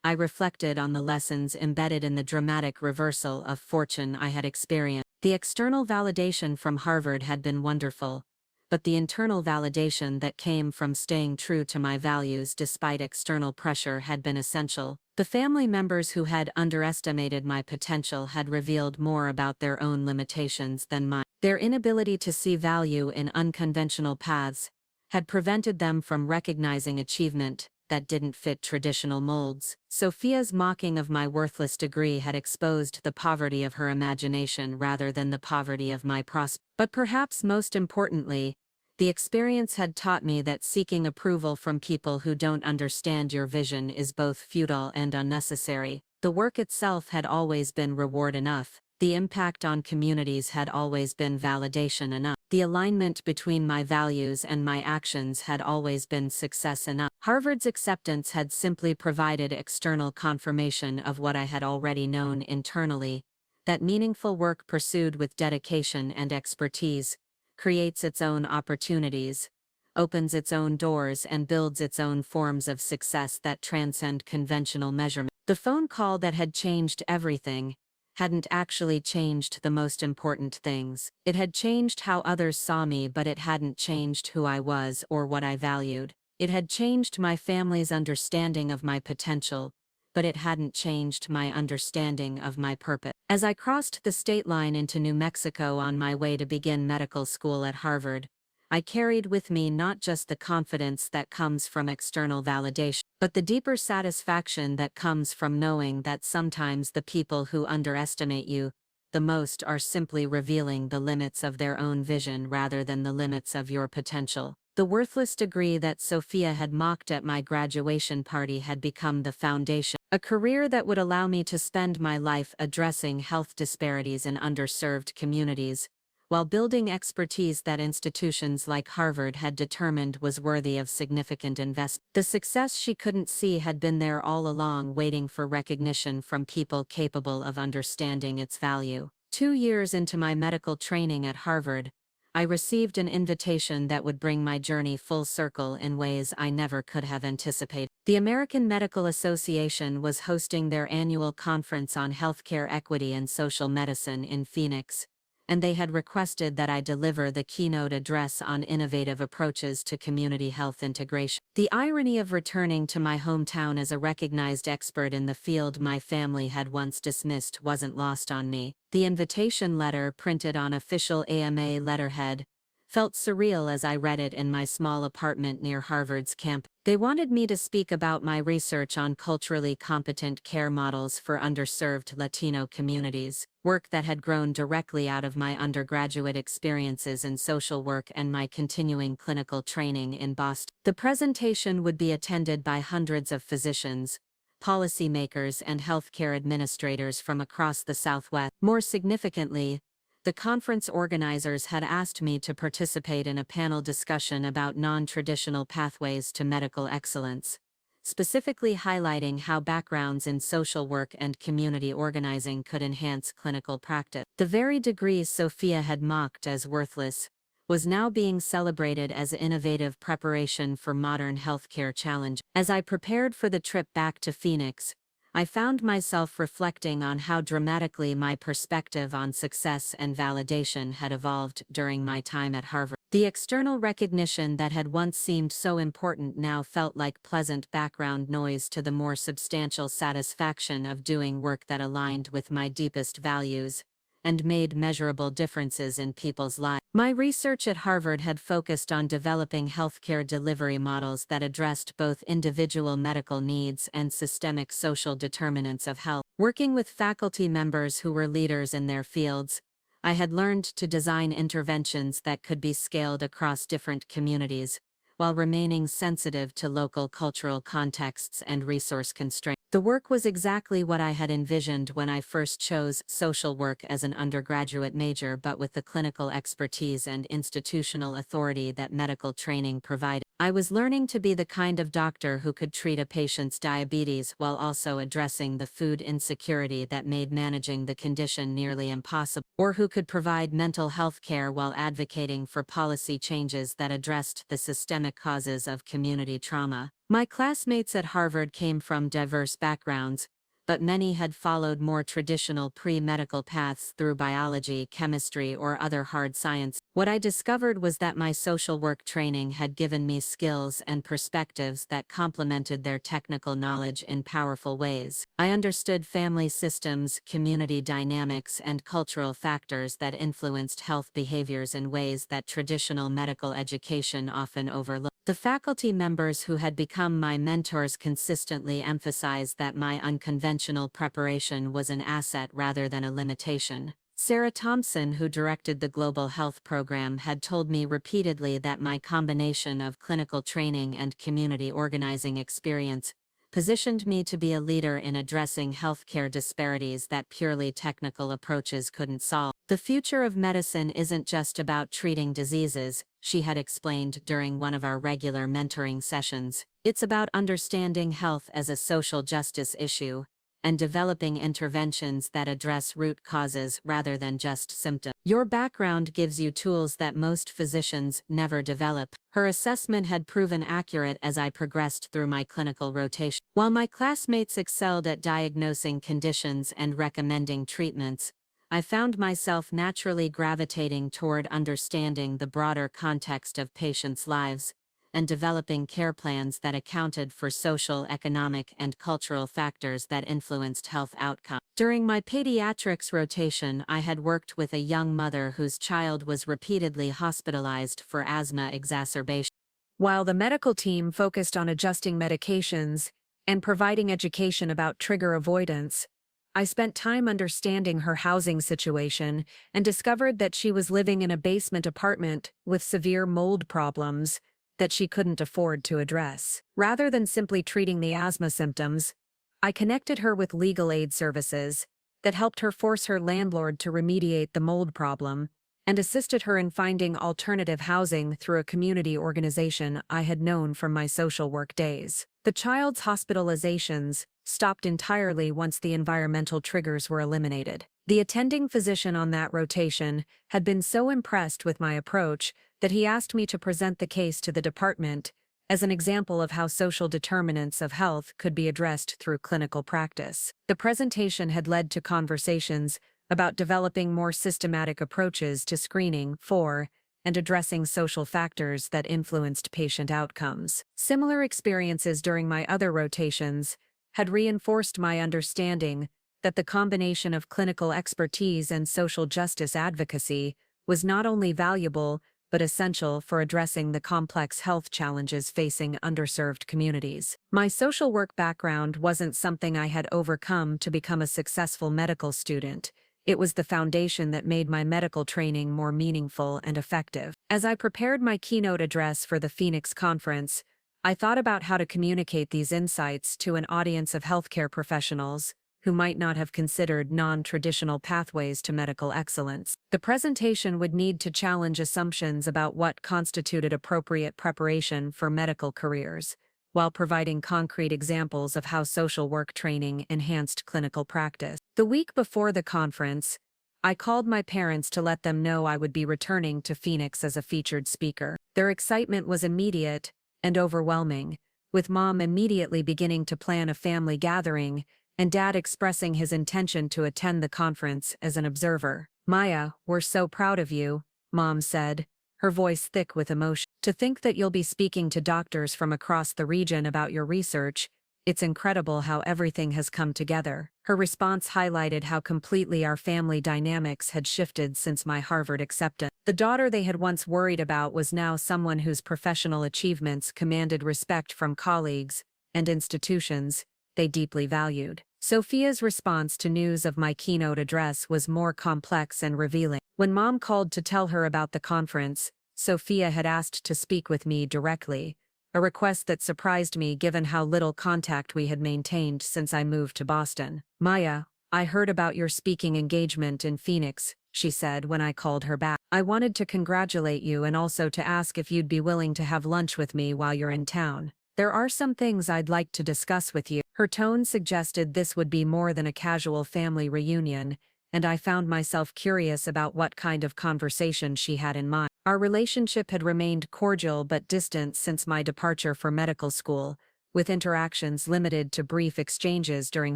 I reflected on the lessons embedded in the dramatic reversal of fortune I had experienced. The external validation from Harvard had been wonderful, but the internal validation that came from staying true to my values despite external pressure had been essential. The family members who had underestimated my potential had revealed more about their own limitations than mine. Their inability to see value in unconventional paths had prevented them from recognizing achievement that didn't fit traditional molds. Sofia's mocking of my worthless degree had exposed the poverty of her imagination rather than the poverty of my prospects. But perhaps most importantly, the experience had taught me that seeking approval from people who don't understand your vision is both futile and unnecessary. The work itself had always been reward enough. The impact on communities had always been validation enough. The alignment between my values and my actions had always been success enough. Harvard's acceptance had simply provided external confirmation of what I had already known internally, that meaningful work pursued with dedication and expertise creates its own opportunities, opens its own doors, and builds its own forms of success that transcend conventional measurement. The phone call that had changed everything hadn't actually changed the most important things. It had changed how others saw me, but it hadn't changed who I was or what I valued. It had changed my family's understanding of my potential, but it hadn't changed my understanding of my purpose. As I crossed the state line into New Mexico on my way to begin medical school at Harvard, I carried with me not just the confidence that comes from external validation, but the deeper satisfaction that comes from knowing that sometimes the people who underestimate you the most are simply revealing the limits of their own vision rather than the limits of your potential. The worthless degree that Sofia had mocked at my graduation party had become the foundation. A career that would allow me to spend my life addressing health disparities in underserved communities, while building expertise that institutions like Harvard had determined was worthy of significant investment. The success she couldn't see had been there all along, waiting for recognition from people capable of understanding its value. 2 years into my medical training at Harvard, I received an invitation that would bring my journey full circle in ways I never could have anticipated. The American Medical Association was hosting their annual conference on healthcare equity and social medicine in Phoenix, and they had requested that I deliver the keynote address on innovative approaches to community health integration. The irony of returning to my hometown as a recognized expert in the field my family had once dismissed wasn't lost on me. The invitation letter, printed on official AMA letterhead, felt surreal as I read it in my small apartment near Harvard's campus. They wanted me to speak about my research on culturally competent care models for underserved Latino communities, work that had grown directly out of my undergraduate experiences in social work and my continuing clinical training in Boston. The presentation would be attended by hundreds of physicians, policymakers, and healthcare administrators from across the Southwest. More significantly, the conference organizers had asked me to participate in a panel discussion about non-traditional pathways to medical excellence, specifically highlighting how backgrounds in social work and community organizing could enhance clinical practice. The very degree Sofia had mocked as worthless was now being celebrated as innovative preparation for modern healthcare challenges. As I prepared for the trip back to Phoenix, I found myself reflecting on how dramatically my perspective on success and validation had evolved during my time at Harvard. The external recognition that had once seemed so important now felt like pleasant background noise to the more substantial satisfaction of doing work that aligned with my deepest values and made measurable differences in people's lives. My research at Harvard had focused on developing healthcare delivery models that addressed both individual medical needs and systemic social determinants of health. Working with faculty members who were leaders in their fields, I had learned to design interventions that could be scaled across different communities, while remaining sensitive to local cultural contexts and resource constraints. The work was exactly what I had envisioned when I first chose social work as an undergraduate major, but with the clinical expertise and institutional authority that medical training provided. I was learning to be the kind of doctor who could treat a patient's diabetes while also addressing the food insecurity that made managing the condition nearly impossible, or who could provide mental health care while advocating for policy changes that addressed the systemic causes of community trauma. My classmates at Harvard came from diverse backgrounds, but many had followed more traditional pre-medical paths through biology, chemistry, or other hard science. What I discovered was that my social work training had given me skills and perspectives that complemented their technical knowledge in powerful ways. I understood family systems, community dynamics, and cultural factors that influenced health behaviors in ways that traditional medical education often overlooked. The faculty members who had become my mentors consistently emphasized that my unconventional preparation was an asset rather than a limitation. Sarah Thompson, who directed the Global Health Program, had told me repeatedly that my combination of clinical training and community organizing experience positioned me to be a leader in addressing healthcare disparities that purely technical approaches couldn't solve. The future of medicine isn't just about treating diseases, she had explained during one of our regular mentoring sessions. It's about understanding health as a social justice issue and developing interventions that address root causes rather than just symptoms. Your background gives you tools that most physicians never develop. Her assessment had proven accurate as I progressed through my clinical rotation. While my classmates excelled at diagnosing conditions and recommending treatments, I found myself naturally gravitating toward understanding the broader context of patients' lives and developing care plans that accounted for social, economic, and cultural factors that influenced health outcomes. During my pediatrics rotation, I had worked with a young mother whose child was repeatedly hospitalized for asthma exacerbation. While the medical team focused on adjusting medications and providing education about trigger avoidance, I spent time understanding her housing situation and discovered that she was living in a basement apartment with severe mold problems that she couldn't afford to address. Rather than simply treating the asthma symptoms, I connected her with legal aid services that helped her force her landlord to remediate the mold problem and assisted her in finding alternative housing through a community organization I had known from my social work days. The child's hospitalizations stopped entirely once the environmental triggers were eliminated. The attending physician on that rotation had been so impressed with my approach that he asked me to present the case to the department as an example of how social determinants of health could be addressed through clinical practice. The presentation had led to conversations about developing more systematic approaches to screening for and addressing social factors that influenced patient outcomes. Similar experiences during my other rotations had reinforced my understanding that the combination of clinical expertise and social justice advocacy was not only valuable but essential for addressing the complex health challenges facing underserved communities. My social work background wasn't something I had overcome to become a successful medical student. It was the foundation that made my medical training more meaningful and effective. As I prepared my keynote address for the Phoenix conference, I thought about how to communicate these insights to an audience of healthcare professionals who might not have considered non-traditional pathways to medical excellence. The presentation would need to challenge assumptions about what constituted appropriate preparation for medical careers, while providing concrete examples of how social work training enhanced clinical practice. The week before the conference, I called my parents to let them know I would be returning to Phoenix as a featured speaker. Their excitement was immediate and overwhelming, with Mom immediately beginning to plan a family gathering and Dad expressing his intention to attend the conference as an observer. "Maya, we're so proud of you," Mom said, her voice thick with emotion. "To think that you'll be speaking to doctors from across the region about your research, it's incredible how everything has come together." Her response highlighted how completely our family dynamics had shifted since my Harvard acceptance. The daughter they had once worried about was now someone whose professional achievements commanded respect from colleagues and institutions they deeply valued. Sofia's response to news of my keynote address was more complex and revealing. When Mom called to tell her about the conference, Sofia had asked to speak with me directly, a request that surprised me given how little contact we had maintained since I moved to Boston. "Maya, I heard about your speaking engagement in Phoenix," she said when I called her back. "I wanted to congratulate you and also to ask if you'd be willing to have lunch with me while you're in town. There are some things I'd like to discuss with you." Her tone suggested this would be more than a casual family reunion, and I found myself curious about what kind of conversation she had in mind. Our relationship had remained cordial but distant since my departure for medical school, with interactions limited to brief exchanges during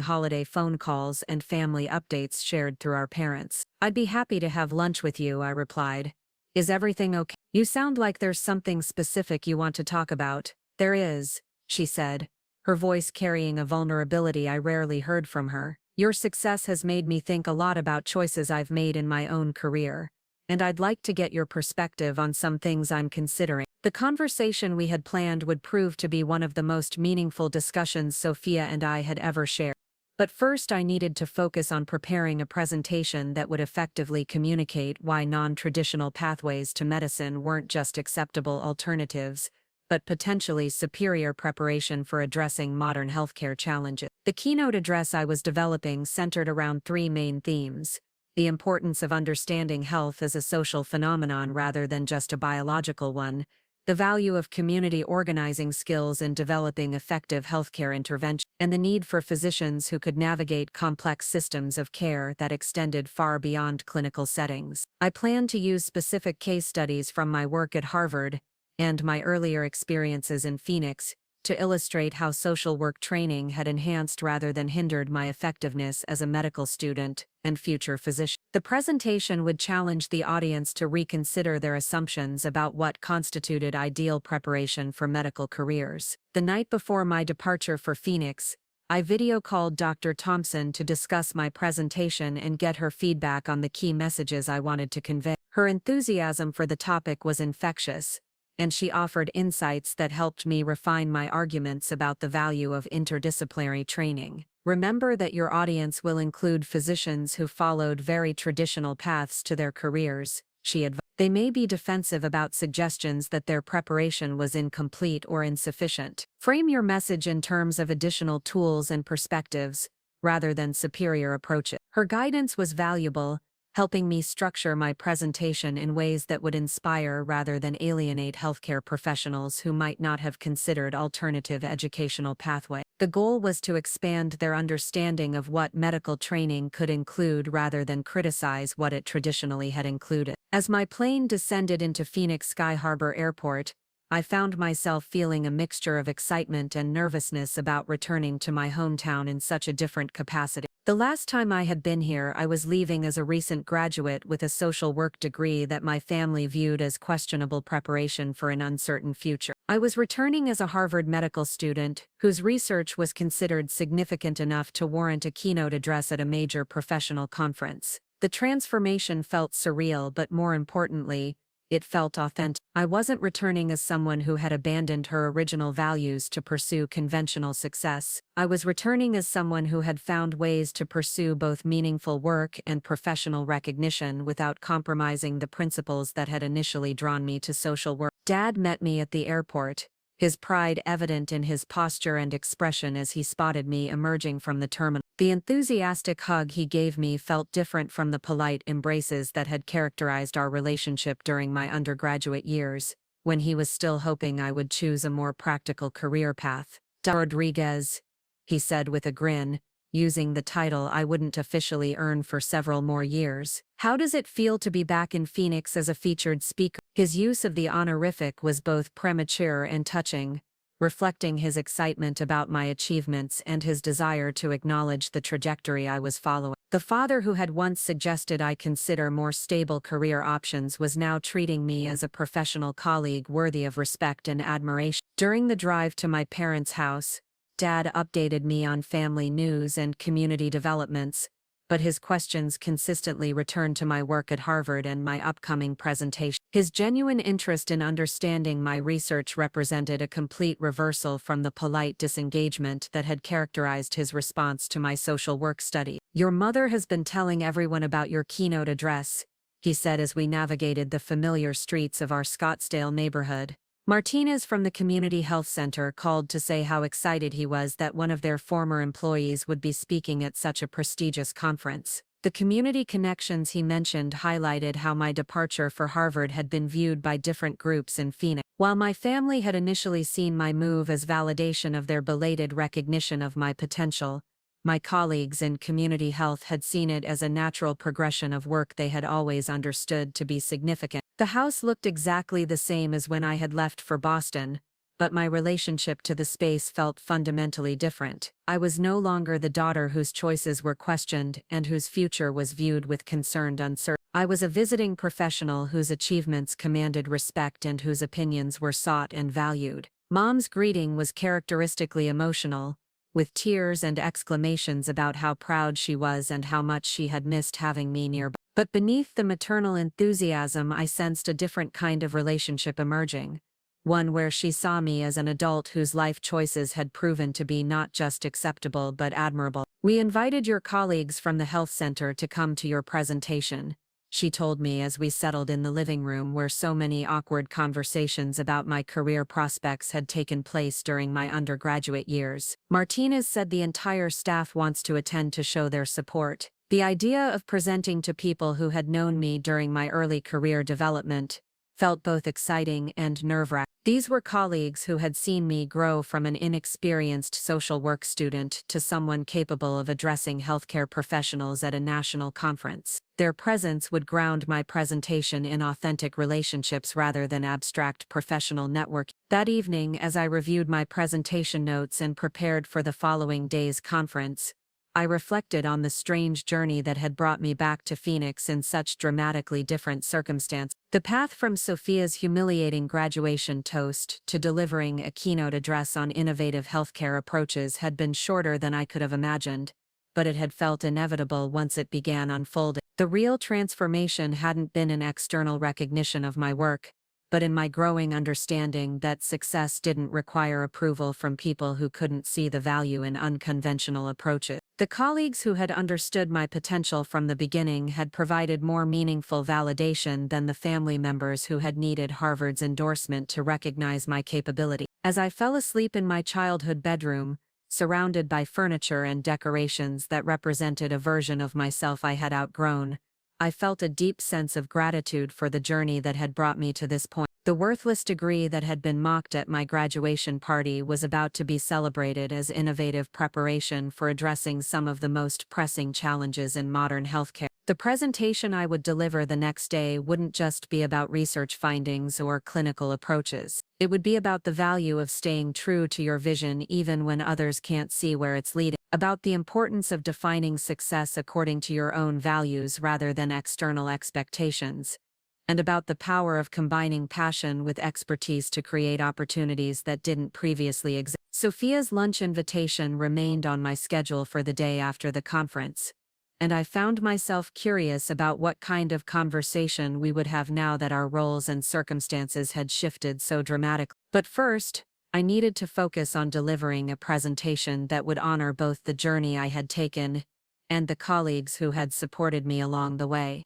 holiday phone calls and family updates shared through our parents. "I'd be happy to have lunch with you," I replied. "Is everything okay? You sound like there's something specific you want to talk about." "There is," she said, her voice carrying a vulnerability I rarely heard from her. "Your success has made me think a lot about choices I've made in my own career, and I'd like to get your perspective on some things I'm considering." The conversation we had planned would prove to be one of the most meaningful discussions Sofia and I had ever shared. But first I needed to focus on preparing a presentation that would effectively communicate why non-traditional pathways to medicine weren't just acceptable alternatives, but potentially superior preparation for addressing modern healthcare challenges. The keynote address I was developing centered around three main themes: the importance of understanding health as a social phenomenon rather than just a biological one, the value of community organizing skills in developing effective healthcare intervention, and the need for physicians who could navigate complex systems of care that extended far beyond clinical settings. I planned to use specific case studies from my work at Harvard and my earlier experiences in Phoenix to illustrate how social work training had enhanced rather than hindered my effectiveness as a medical student and future physician. The presentation would challenge the audience to reconsider their assumptions about what constituted ideal preparation for medical careers. The night before my departure for Phoenix, I video called Dr. Thompson to discuss my presentation and get her feedback on the key messages I wanted to convey. Her enthusiasm for the topic was infectious, and she offered insights that helped me refine my arguments about the value of interdisciplinary training. "Remember that your audience will include physicians who followed very traditional paths to their careers," she advised. "They may be defensive about suggestions that their preparation was incomplete or insufficient. Frame your message in terms of additional tools and perspectives, rather than superior approaches." Her guidance was valuable, helping me structure my presentation in ways that would inspire rather than alienate healthcare professionals who might not have considered alternative educational pathways. The goal was to expand their understanding of what medical training could include rather than criticize what it traditionally had included. As my plane descended into Phoenix Sky Harbor Airport, I found myself feeling a mixture of excitement and nervousness about returning to my hometown in such a different capacity. The last time I had been here, I was leaving as a recent graduate with a social work degree that my family viewed as questionable preparation for an uncertain future. I was returning as a Harvard medical student, whose research was considered significant enough to warrant a keynote address at a major professional conference. The transformation felt surreal, but more importantly, it felt authentic. I wasn't returning as someone who had abandoned her original values to pursue conventional success. I was returning as someone who had found ways to pursue both meaningful work and professional recognition without compromising the principles that had initially drawn me to social work. Dad met me at the airport, his pride evident in his posture and expression as he spotted me emerging from the terminal. The enthusiastic hug he gave me felt different from the polite embraces that had characterized our relationship during my undergraduate years, when he was still hoping I would choose a more practical career path. "Dr. Rodriguez," he said with a grin, using the title I wouldn't officially earn for several more years. "How does it feel to be back in Phoenix as a featured speaker?" His use of the honorific was both premature and touching, reflecting his excitement about my achievements and his desire to acknowledge the trajectory I was following. The father who had once suggested I consider more stable career options was now treating me as a professional colleague worthy of respect and admiration. During the drive to my parents' house, Dad updated me on family news and community developments, but his questions consistently returned to my work at Harvard and my upcoming presentation. His genuine interest in understanding my research represented a complete reversal from the polite disengagement that had characterized his response to my social work study. "Your mother has been telling everyone about your keynote address," he said as we navigated the familiar streets of our Scottsdale neighborhood. Martinez from the Community Health Center called to say how excited he was that one of their former employees would be speaking at such a prestigious conference. The community connections he mentioned highlighted how my departure for Harvard had been viewed by different groups in Phoenix. While my family had initially seen my move as validation of their belated recognition of my potential, my colleagues in community health had seen it as a natural progression of work they had always understood to be significant. The house looked exactly the same as when I had left for Boston, but my relationship to the space felt fundamentally different. I was no longer the daughter whose choices were questioned and whose future was viewed with concerned uncertainty. I was a visiting professional whose achievements commanded respect and whose opinions were sought and valued. Mom's greeting was characteristically emotional, with tears and exclamations about how proud she was and how much she had missed having me nearby. But beneath the maternal enthusiasm, I sensed a different kind of relationship emerging. One where she saw me as an adult whose life choices had proven to be not just acceptable but admirable. "We invited your colleagues from the health center to come to your presentation," she told me as we settled in the living room where so many awkward conversations about my career prospects had taken place during my undergraduate years. "Martinez said the entire staff wants to attend to show their support." The idea of presenting to people who had known me during my early career development felt both exciting and nerve-wracking. These were colleagues who had seen me grow from an inexperienced social work student to someone capable of addressing healthcare professionals at a national conference. Their presence would ground my presentation in authentic relationships rather than abstract professional network. That evening, as I reviewed my presentation notes and prepared for the following day's conference, I reflected on the strange journey that had brought me back to Phoenix in such dramatically different circumstances. The path from Sofia's humiliating graduation toast to delivering a keynote address on innovative healthcare approaches had been shorter than I could have imagined, but it had felt inevitable once it began unfolding. The real transformation hadn't been in external recognition of my work, but in my growing understanding that success didn't require approval from people who couldn't see the value in unconventional approaches. The colleagues who had understood my potential from the beginning had provided more meaningful validation than the family members who had needed Harvard's endorsement to recognize my capability. As I fell asleep in my childhood bedroom, surrounded by furniture and decorations that represented a version of myself I had outgrown, I felt a deep sense of gratitude for the journey that had brought me to this point. The worthless degree that had been mocked at my graduation party was about to be celebrated as innovative preparation for addressing some of the most pressing challenges in modern healthcare. The presentation I would deliver the next day wouldn't just be about research findings or clinical approaches. It would be about the value of staying true to your vision even when others can't see where it's leading, about the importance of defining success according to your own values rather than external expectations, and about the power of combining passion with expertise to create opportunities that didn't previously exist. Sofia's lunch invitation remained on my schedule for the day after the conference, and I found myself curious about what kind of conversation we would have now that our roles and circumstances had shifted so dramatically. But first, I needed to focus on delivering a presentation that would honor both the journey I had taken and the colleagues who had supported me along the way.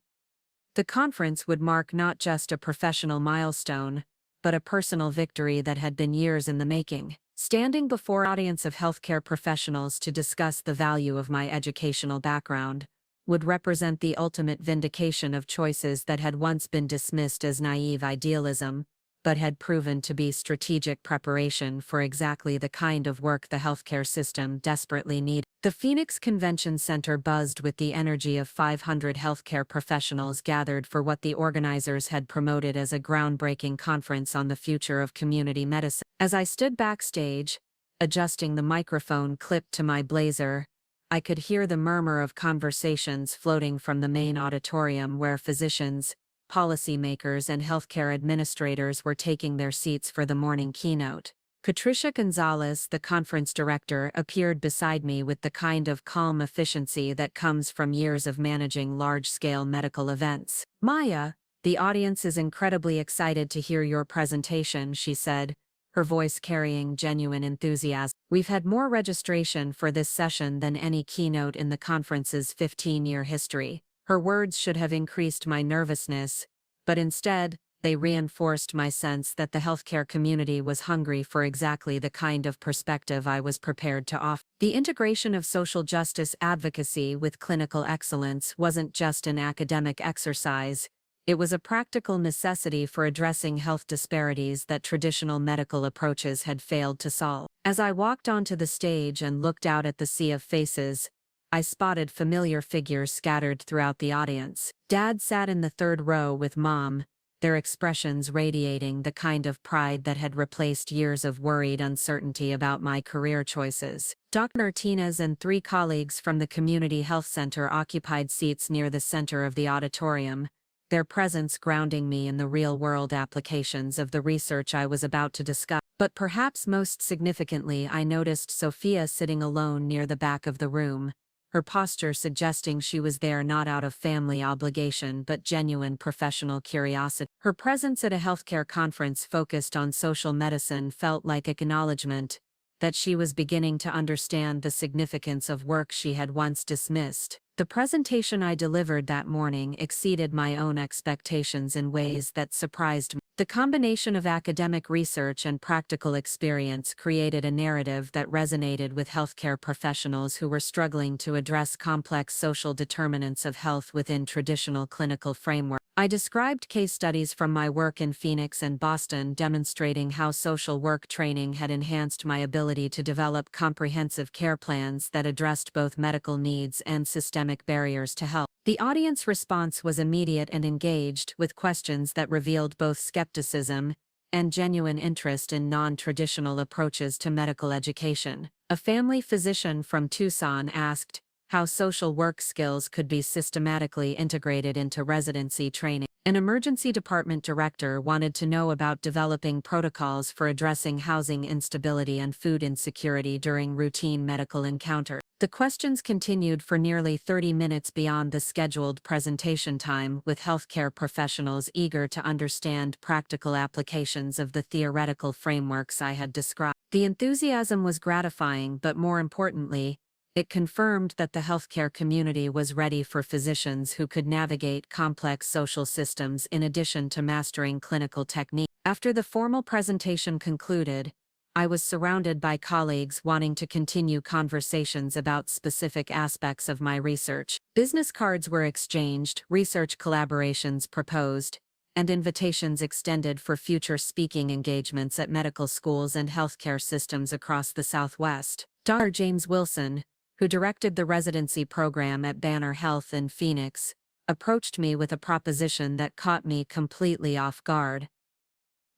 The conference would mark not just a professional milestone, but a personal victory that had been years in the making. Standing before an audience of healthcare professionals to discuss the value of my educational background would represent the ultimate vindication of choices that had once been dismissed as naive idealism, but had proven to be strategic preparation for exactly the kind of work the healthcare system desperately needed. The Phoenix Convention Center buzzed with the energy of 500 healthcare professionals gathered for what the organizers had promoted as a groundbreaking conference on the future of community medicine. As I stood backstage, adjusting the microphone clipped to my blazer, I could hear the murmur of conversations floating from the main auditorium where physicians, policymakers and healthcare administrators were taking their seats for the morning keynote. Patricia Gonzalez, the conference director, appeared beside me with the kind of calm efficiency that comes from years of managing large-scale medical events. "Maya, the audience is incredibly excited to hear your presentation," she said, her voice carrying genuine enthusiasm. "We've had more registration for this session than any keynote in the conference's 15-year history." Her words should have increased my nervousness, but instead, they reinforced my sense that the healthcare community was hungry for exactly the kind of perspective I was prepared to offer. The integration of social justice advocacy with clinical excellence wasn't just an academic exercise, it was a practical necessity for addressing health disparities that traditional medical approaches had failed to solve. As I walked onto the stage and looked out at the sea of faces, I spotted familiar figures scattered throughout the audience. Dad sat in the third row with Mom, their expressions radiating the kind of pride that had replaced years of worried uncertainty about my career choices. Dr. Martinez and 3 colleagues from the Community Health Center occupied seats near the center of the auditorium, their presence grounding me in the real-world applications of the research I was about to discuss. But perhaps most significantly, I noticed Sofia sitting alone near the back of the room, her posture suggesting she was there not out of family obligation but genuine professional curiosity. Her presence at a healthcare conference focused on social medicine felt like acknowledgement that she was beginning to understand the significance of work she had once dismissed. The presentation I delivered that morning exceeded my own expectations in ways that surprised me. The combination of academic research and practical experience created a narrative that resonated with healthcare professionals who were struggling to address complex social determinants of health within traditional clinical frameworks. I described case studies from my work in Phoenix and Boston demonstrating how social work training had enhanced my ability to develop comprehensive care plans that addressed both medical needs and systemic barriers to health. The audience response was immediate and engaged, with questions that revealed both skepticism and genuine interest in non-traditional approaches to medical education. A family physician from Tucson asked how social work skills could be systematically integrated into residency training. An emergency department director wanted to know about developing protocols for addressing housing instability and food insecurity during routine medical encounters. The questions continued for nearly 30 minutes beyond the scheduled presentation time, with healthcare professionals eager to understand practical applications of the theoretical frameworks I had described. The enthusiasm was gratifying, but more importantly, it confirmed that the healthcare community was ready for physicians who could navigate complex social systems in addition to mastering clinical technique. After the formal presentation concluded, I was surrounded by colleagues wanting to continue conversations about specific aspects of my research. Business cards were exchanged, research collaborations proposed, and invitations extended for future speaking engagements at medical schools and healthcare systems across the Southwest. Dr. James Wilson, who directed the residency program at Banner Health in Phoenix, approached me with a proposition that caught me completely off guard.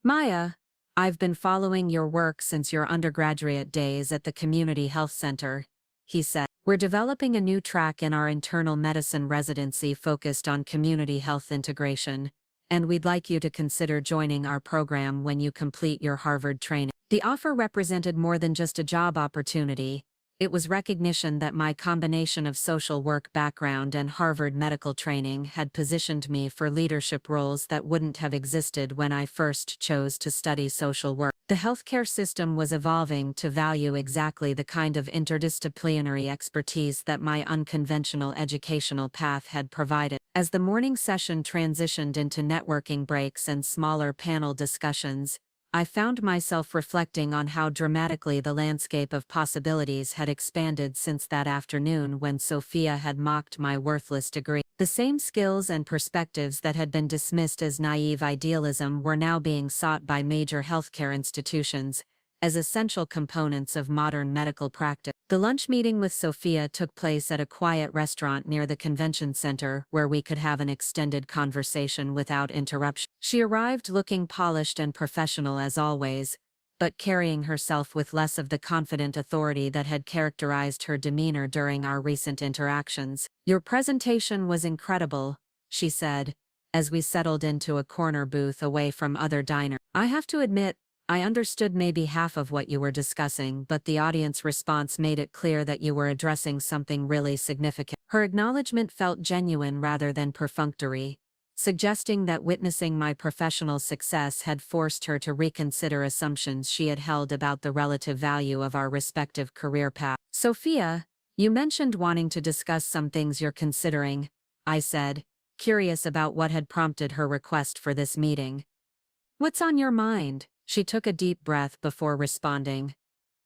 "Maya, I've been following your work since your undergraduate days at the Community Health Center," he said. "We're developing a new track in our internal medicine residency focused on community health integration, and we'd like you to consider joining our program when you complete your Harvard training." The offer represented more than just a job opportunity. It was recognition that my combination of social work background and Harvard medical training had positioned me for leadership roles that wouldn't have existed when I first chose to study social work. The healthcare system was evolving to value exactly the kind of interdisciplinary expertise that my unconventional educational path had provided. As the morning session transitioned into networking breaks and smaller panel discussions, I found myself reflecting on how dramatically the landscape of possibilities had expanded since that afternoon when Sofia had mocked my worthless degree. The same skills and perspectives that had been dismissed as naive idealism were now being sought by major healthcare institutions as essential components of modern medical practice. The lunch meeting with Sofia took place at a quiet restaurant near the convention center where we could have an extended conversation without interruption. She arrived looking polished and professional as always, but carrying herself with less of the confident authority that had characterized her demeanor during our recent interactions. "Your presentation was incredible," she said, as we settled into a corner booth away from other diners. "I have to admit, I understood maybe half of what you were discussing, but the audience response made it clear that you were addressing something really significant." Her acknowledgement felt genuine rather than perfunctory, suggesting that witnessing my professional success had forced her to reconsider assumptions she had held about the relative value of our respective career paths. "Sofia, you mentioned wanting to discuss some things you're considering," I said, curious about what had prompted her request for this meeting. "What's on your mind?" She took a deep breath before responding,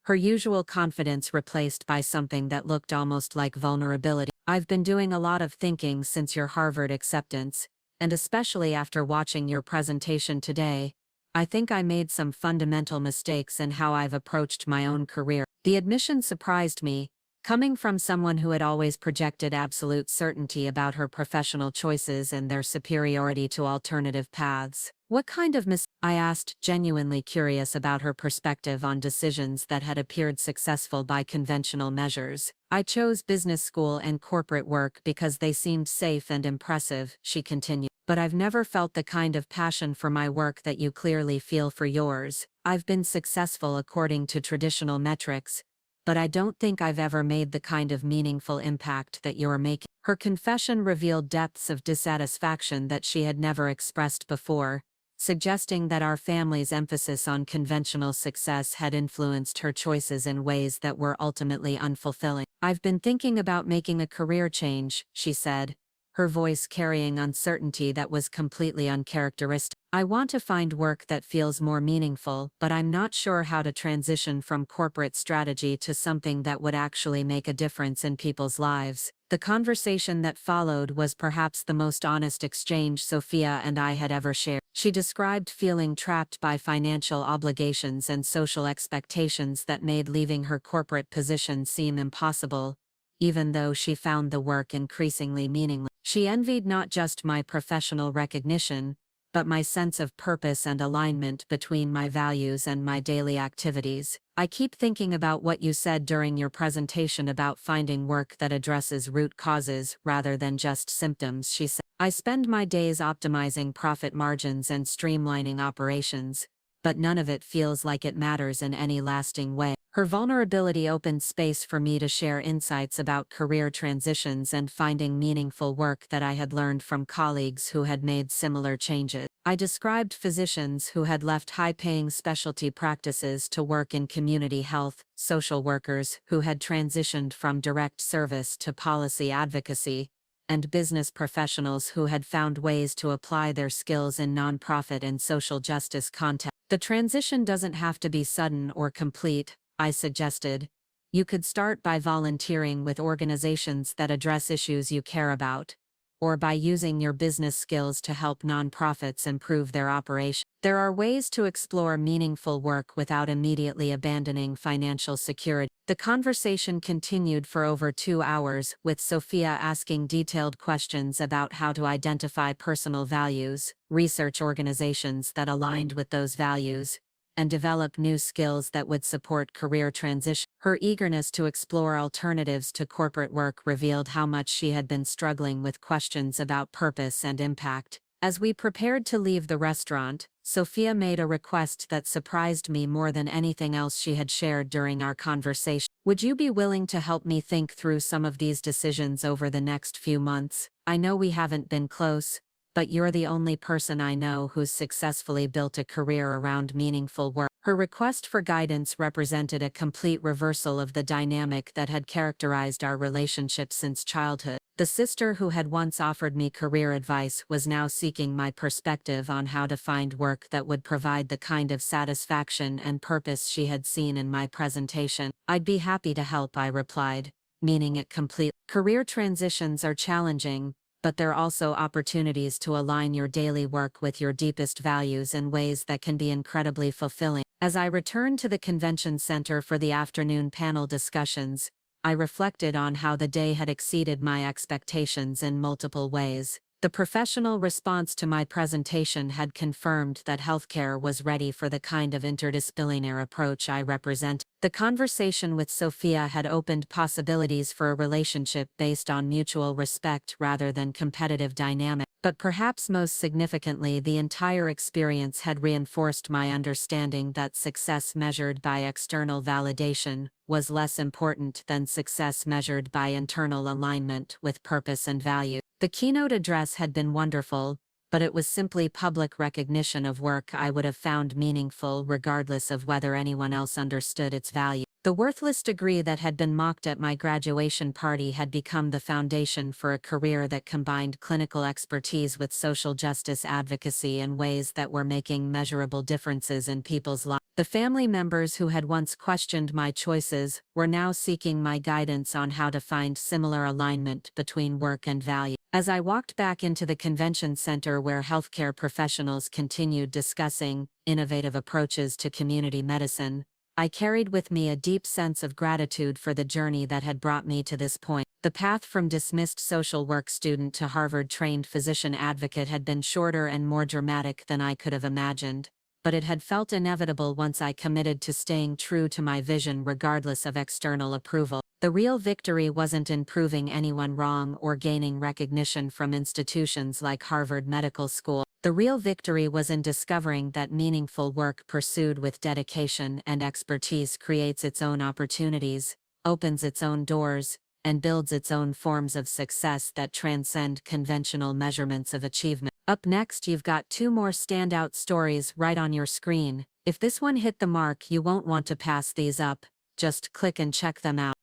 her usual confidence replaced by something that looked almost like vulnerability. "I've been doing a lot of thinking since your Harvard acceptance, and especially after watching your presentation today, I think I made some fundamental mistakes in how I've approached my own career." The admission surprised me, Coming from someone who had always projected absolute certainty about her professional choices and their superiority to alternative paths. What kind of I asked, genuinely curious about her perspective on decisions that had appeared successful by conventional measures. I chose business school and corporate work because they seemed safe and impressive, she continued. But I've never felt the kind of passion for my work that you clearly feel for yours. I've been successful according to traditional metrics, but I don't think I've ever made the kind of meaningful impact that you're making. Her confession revealed depths of dissatisfaction that she had never expressed before, suggesting that our family's emphasis on conventional success had influenced her choices in ways that were ultimately unfulfilling. I've been thinking about making a career change, she said, her voice carrying uncertainty that was completely uncharacteristic. I want to find work that feels more meaningful, but I'm not sure how to transition from corporate strategy to something that would actually make a difference in people's lives. The conversation that followed was perhaps the most honest exchange Sofia and I had ever shared. She described feeling trapped by financial obligations and social expectations that made leaving her corporate position seem impossible, even though she found the work increasingly meaningless. She envied not just my professional recognition, but my sense of purpose and alignment between my values and my daily activities. I keep thinking about what you said during your presentation about finding work that addresses root causes rather than just symptoms, she said. I spend my days optimizing profit margins and streamlining operations, but none of it feels like it matters in any lasting way. Her vulnerability opened space for me to share insights about career transitions and finding meaningful work that I had learned from colleagues who had made similar changes. I described physicians who had left high-paying specialty practices to work in community health, social workers who had transitioned from direct service to policy advocacy, and business professionals who had found ways to apply their skills in nonprofit and social justice contexts. The transition doesn't have to be sudden or complete, I suggested. You could start by volunteering with organizations that address issues you care about, or by using your business skills to help nonprofits improve their operation. There are ways to explore meaningful work without immediately abandoning financial security. The conversation continued for over 2 hours, with Sofia asking detailed questions about how to identify personal values, research organizations that aligned with those values, and develop new skills that would support career transition. Her eagerness to explore alternatives to corporate work revealed how much she had been struggling with questions about purpose and impact. As we prepared to leave the restaurant, Sofia made a request that surprised me more than anything else she had shared during our conversation. Would you be willing to help me think through some of these decisions over the next few months? I know we haven't been close, but you're the only person I know who's successfully built a career around meaningful work. Her request for guidance represented a complete reversal of the dynamic that had characterized our relationship since childhood. The sister who had once offered me career advice was now seeking my perspective on how to find work that would provide the kind of satisfaction and purpose she had seen in my presentation. I'd be happy to help, I replied, meaning it completely. Career transitions are challenging, but they're also opportunities to align your daily work with your deepest values in ways that can be incredibly fulfilling. As I returned to the convention center for the afternoon panel discussions, I reflected on how the day had exceeded my expectations in multiple ways. The professional response to my presentation had confirmed that healthcare was ready for the kind of interdisciplinary approach I represent. The conversation with Sofia had opened possibilities for a relationship based on mutual respect rather than competitive dynamic. But perhaps most significantly, the entire experience had reinforced my understanding that success measured by external validation was less important than success measured by internal alignment with purpose and value. The keynote address had been wonderful, but it was simply public recognition of work I would have found meaningful regardless of whether anyone else understood its value. The worthless degree that had been mocked at my graduation party had become the foundation for a career that combined clinical expertise with social justice advocacy in ways that were making measurable differences in people's lives. The family members who had once questioned my choices were now seeking my guidance on how to find similar alignment between work and value. As I walked back into the convention center where healthcare professionals continued discussing innovative approaches to community medicine, I carried with me a deep sense of gratitude for the journey that had brought me to this point. The path from dismissed social work student to Harvard-trained physician advocate had been shorter and more dramatic than I could have imagined, but it had felt inevitable once I committed to staying true to my vision regardless of external approval. The real victory wasn't in proving anyone wrong or gaining recognition from institutions like Harvard Medical School. The real victory was in discovering that meaningful work pursued with dedication and expertise creates its own opportunities, opens its own doors, and builds its own forms of success that transcend conventional measurements of achievement. Up next, you've got 2 more standout stories right on your screen. If this one hit the mark, you won't want to pass these up. Just click and check them out.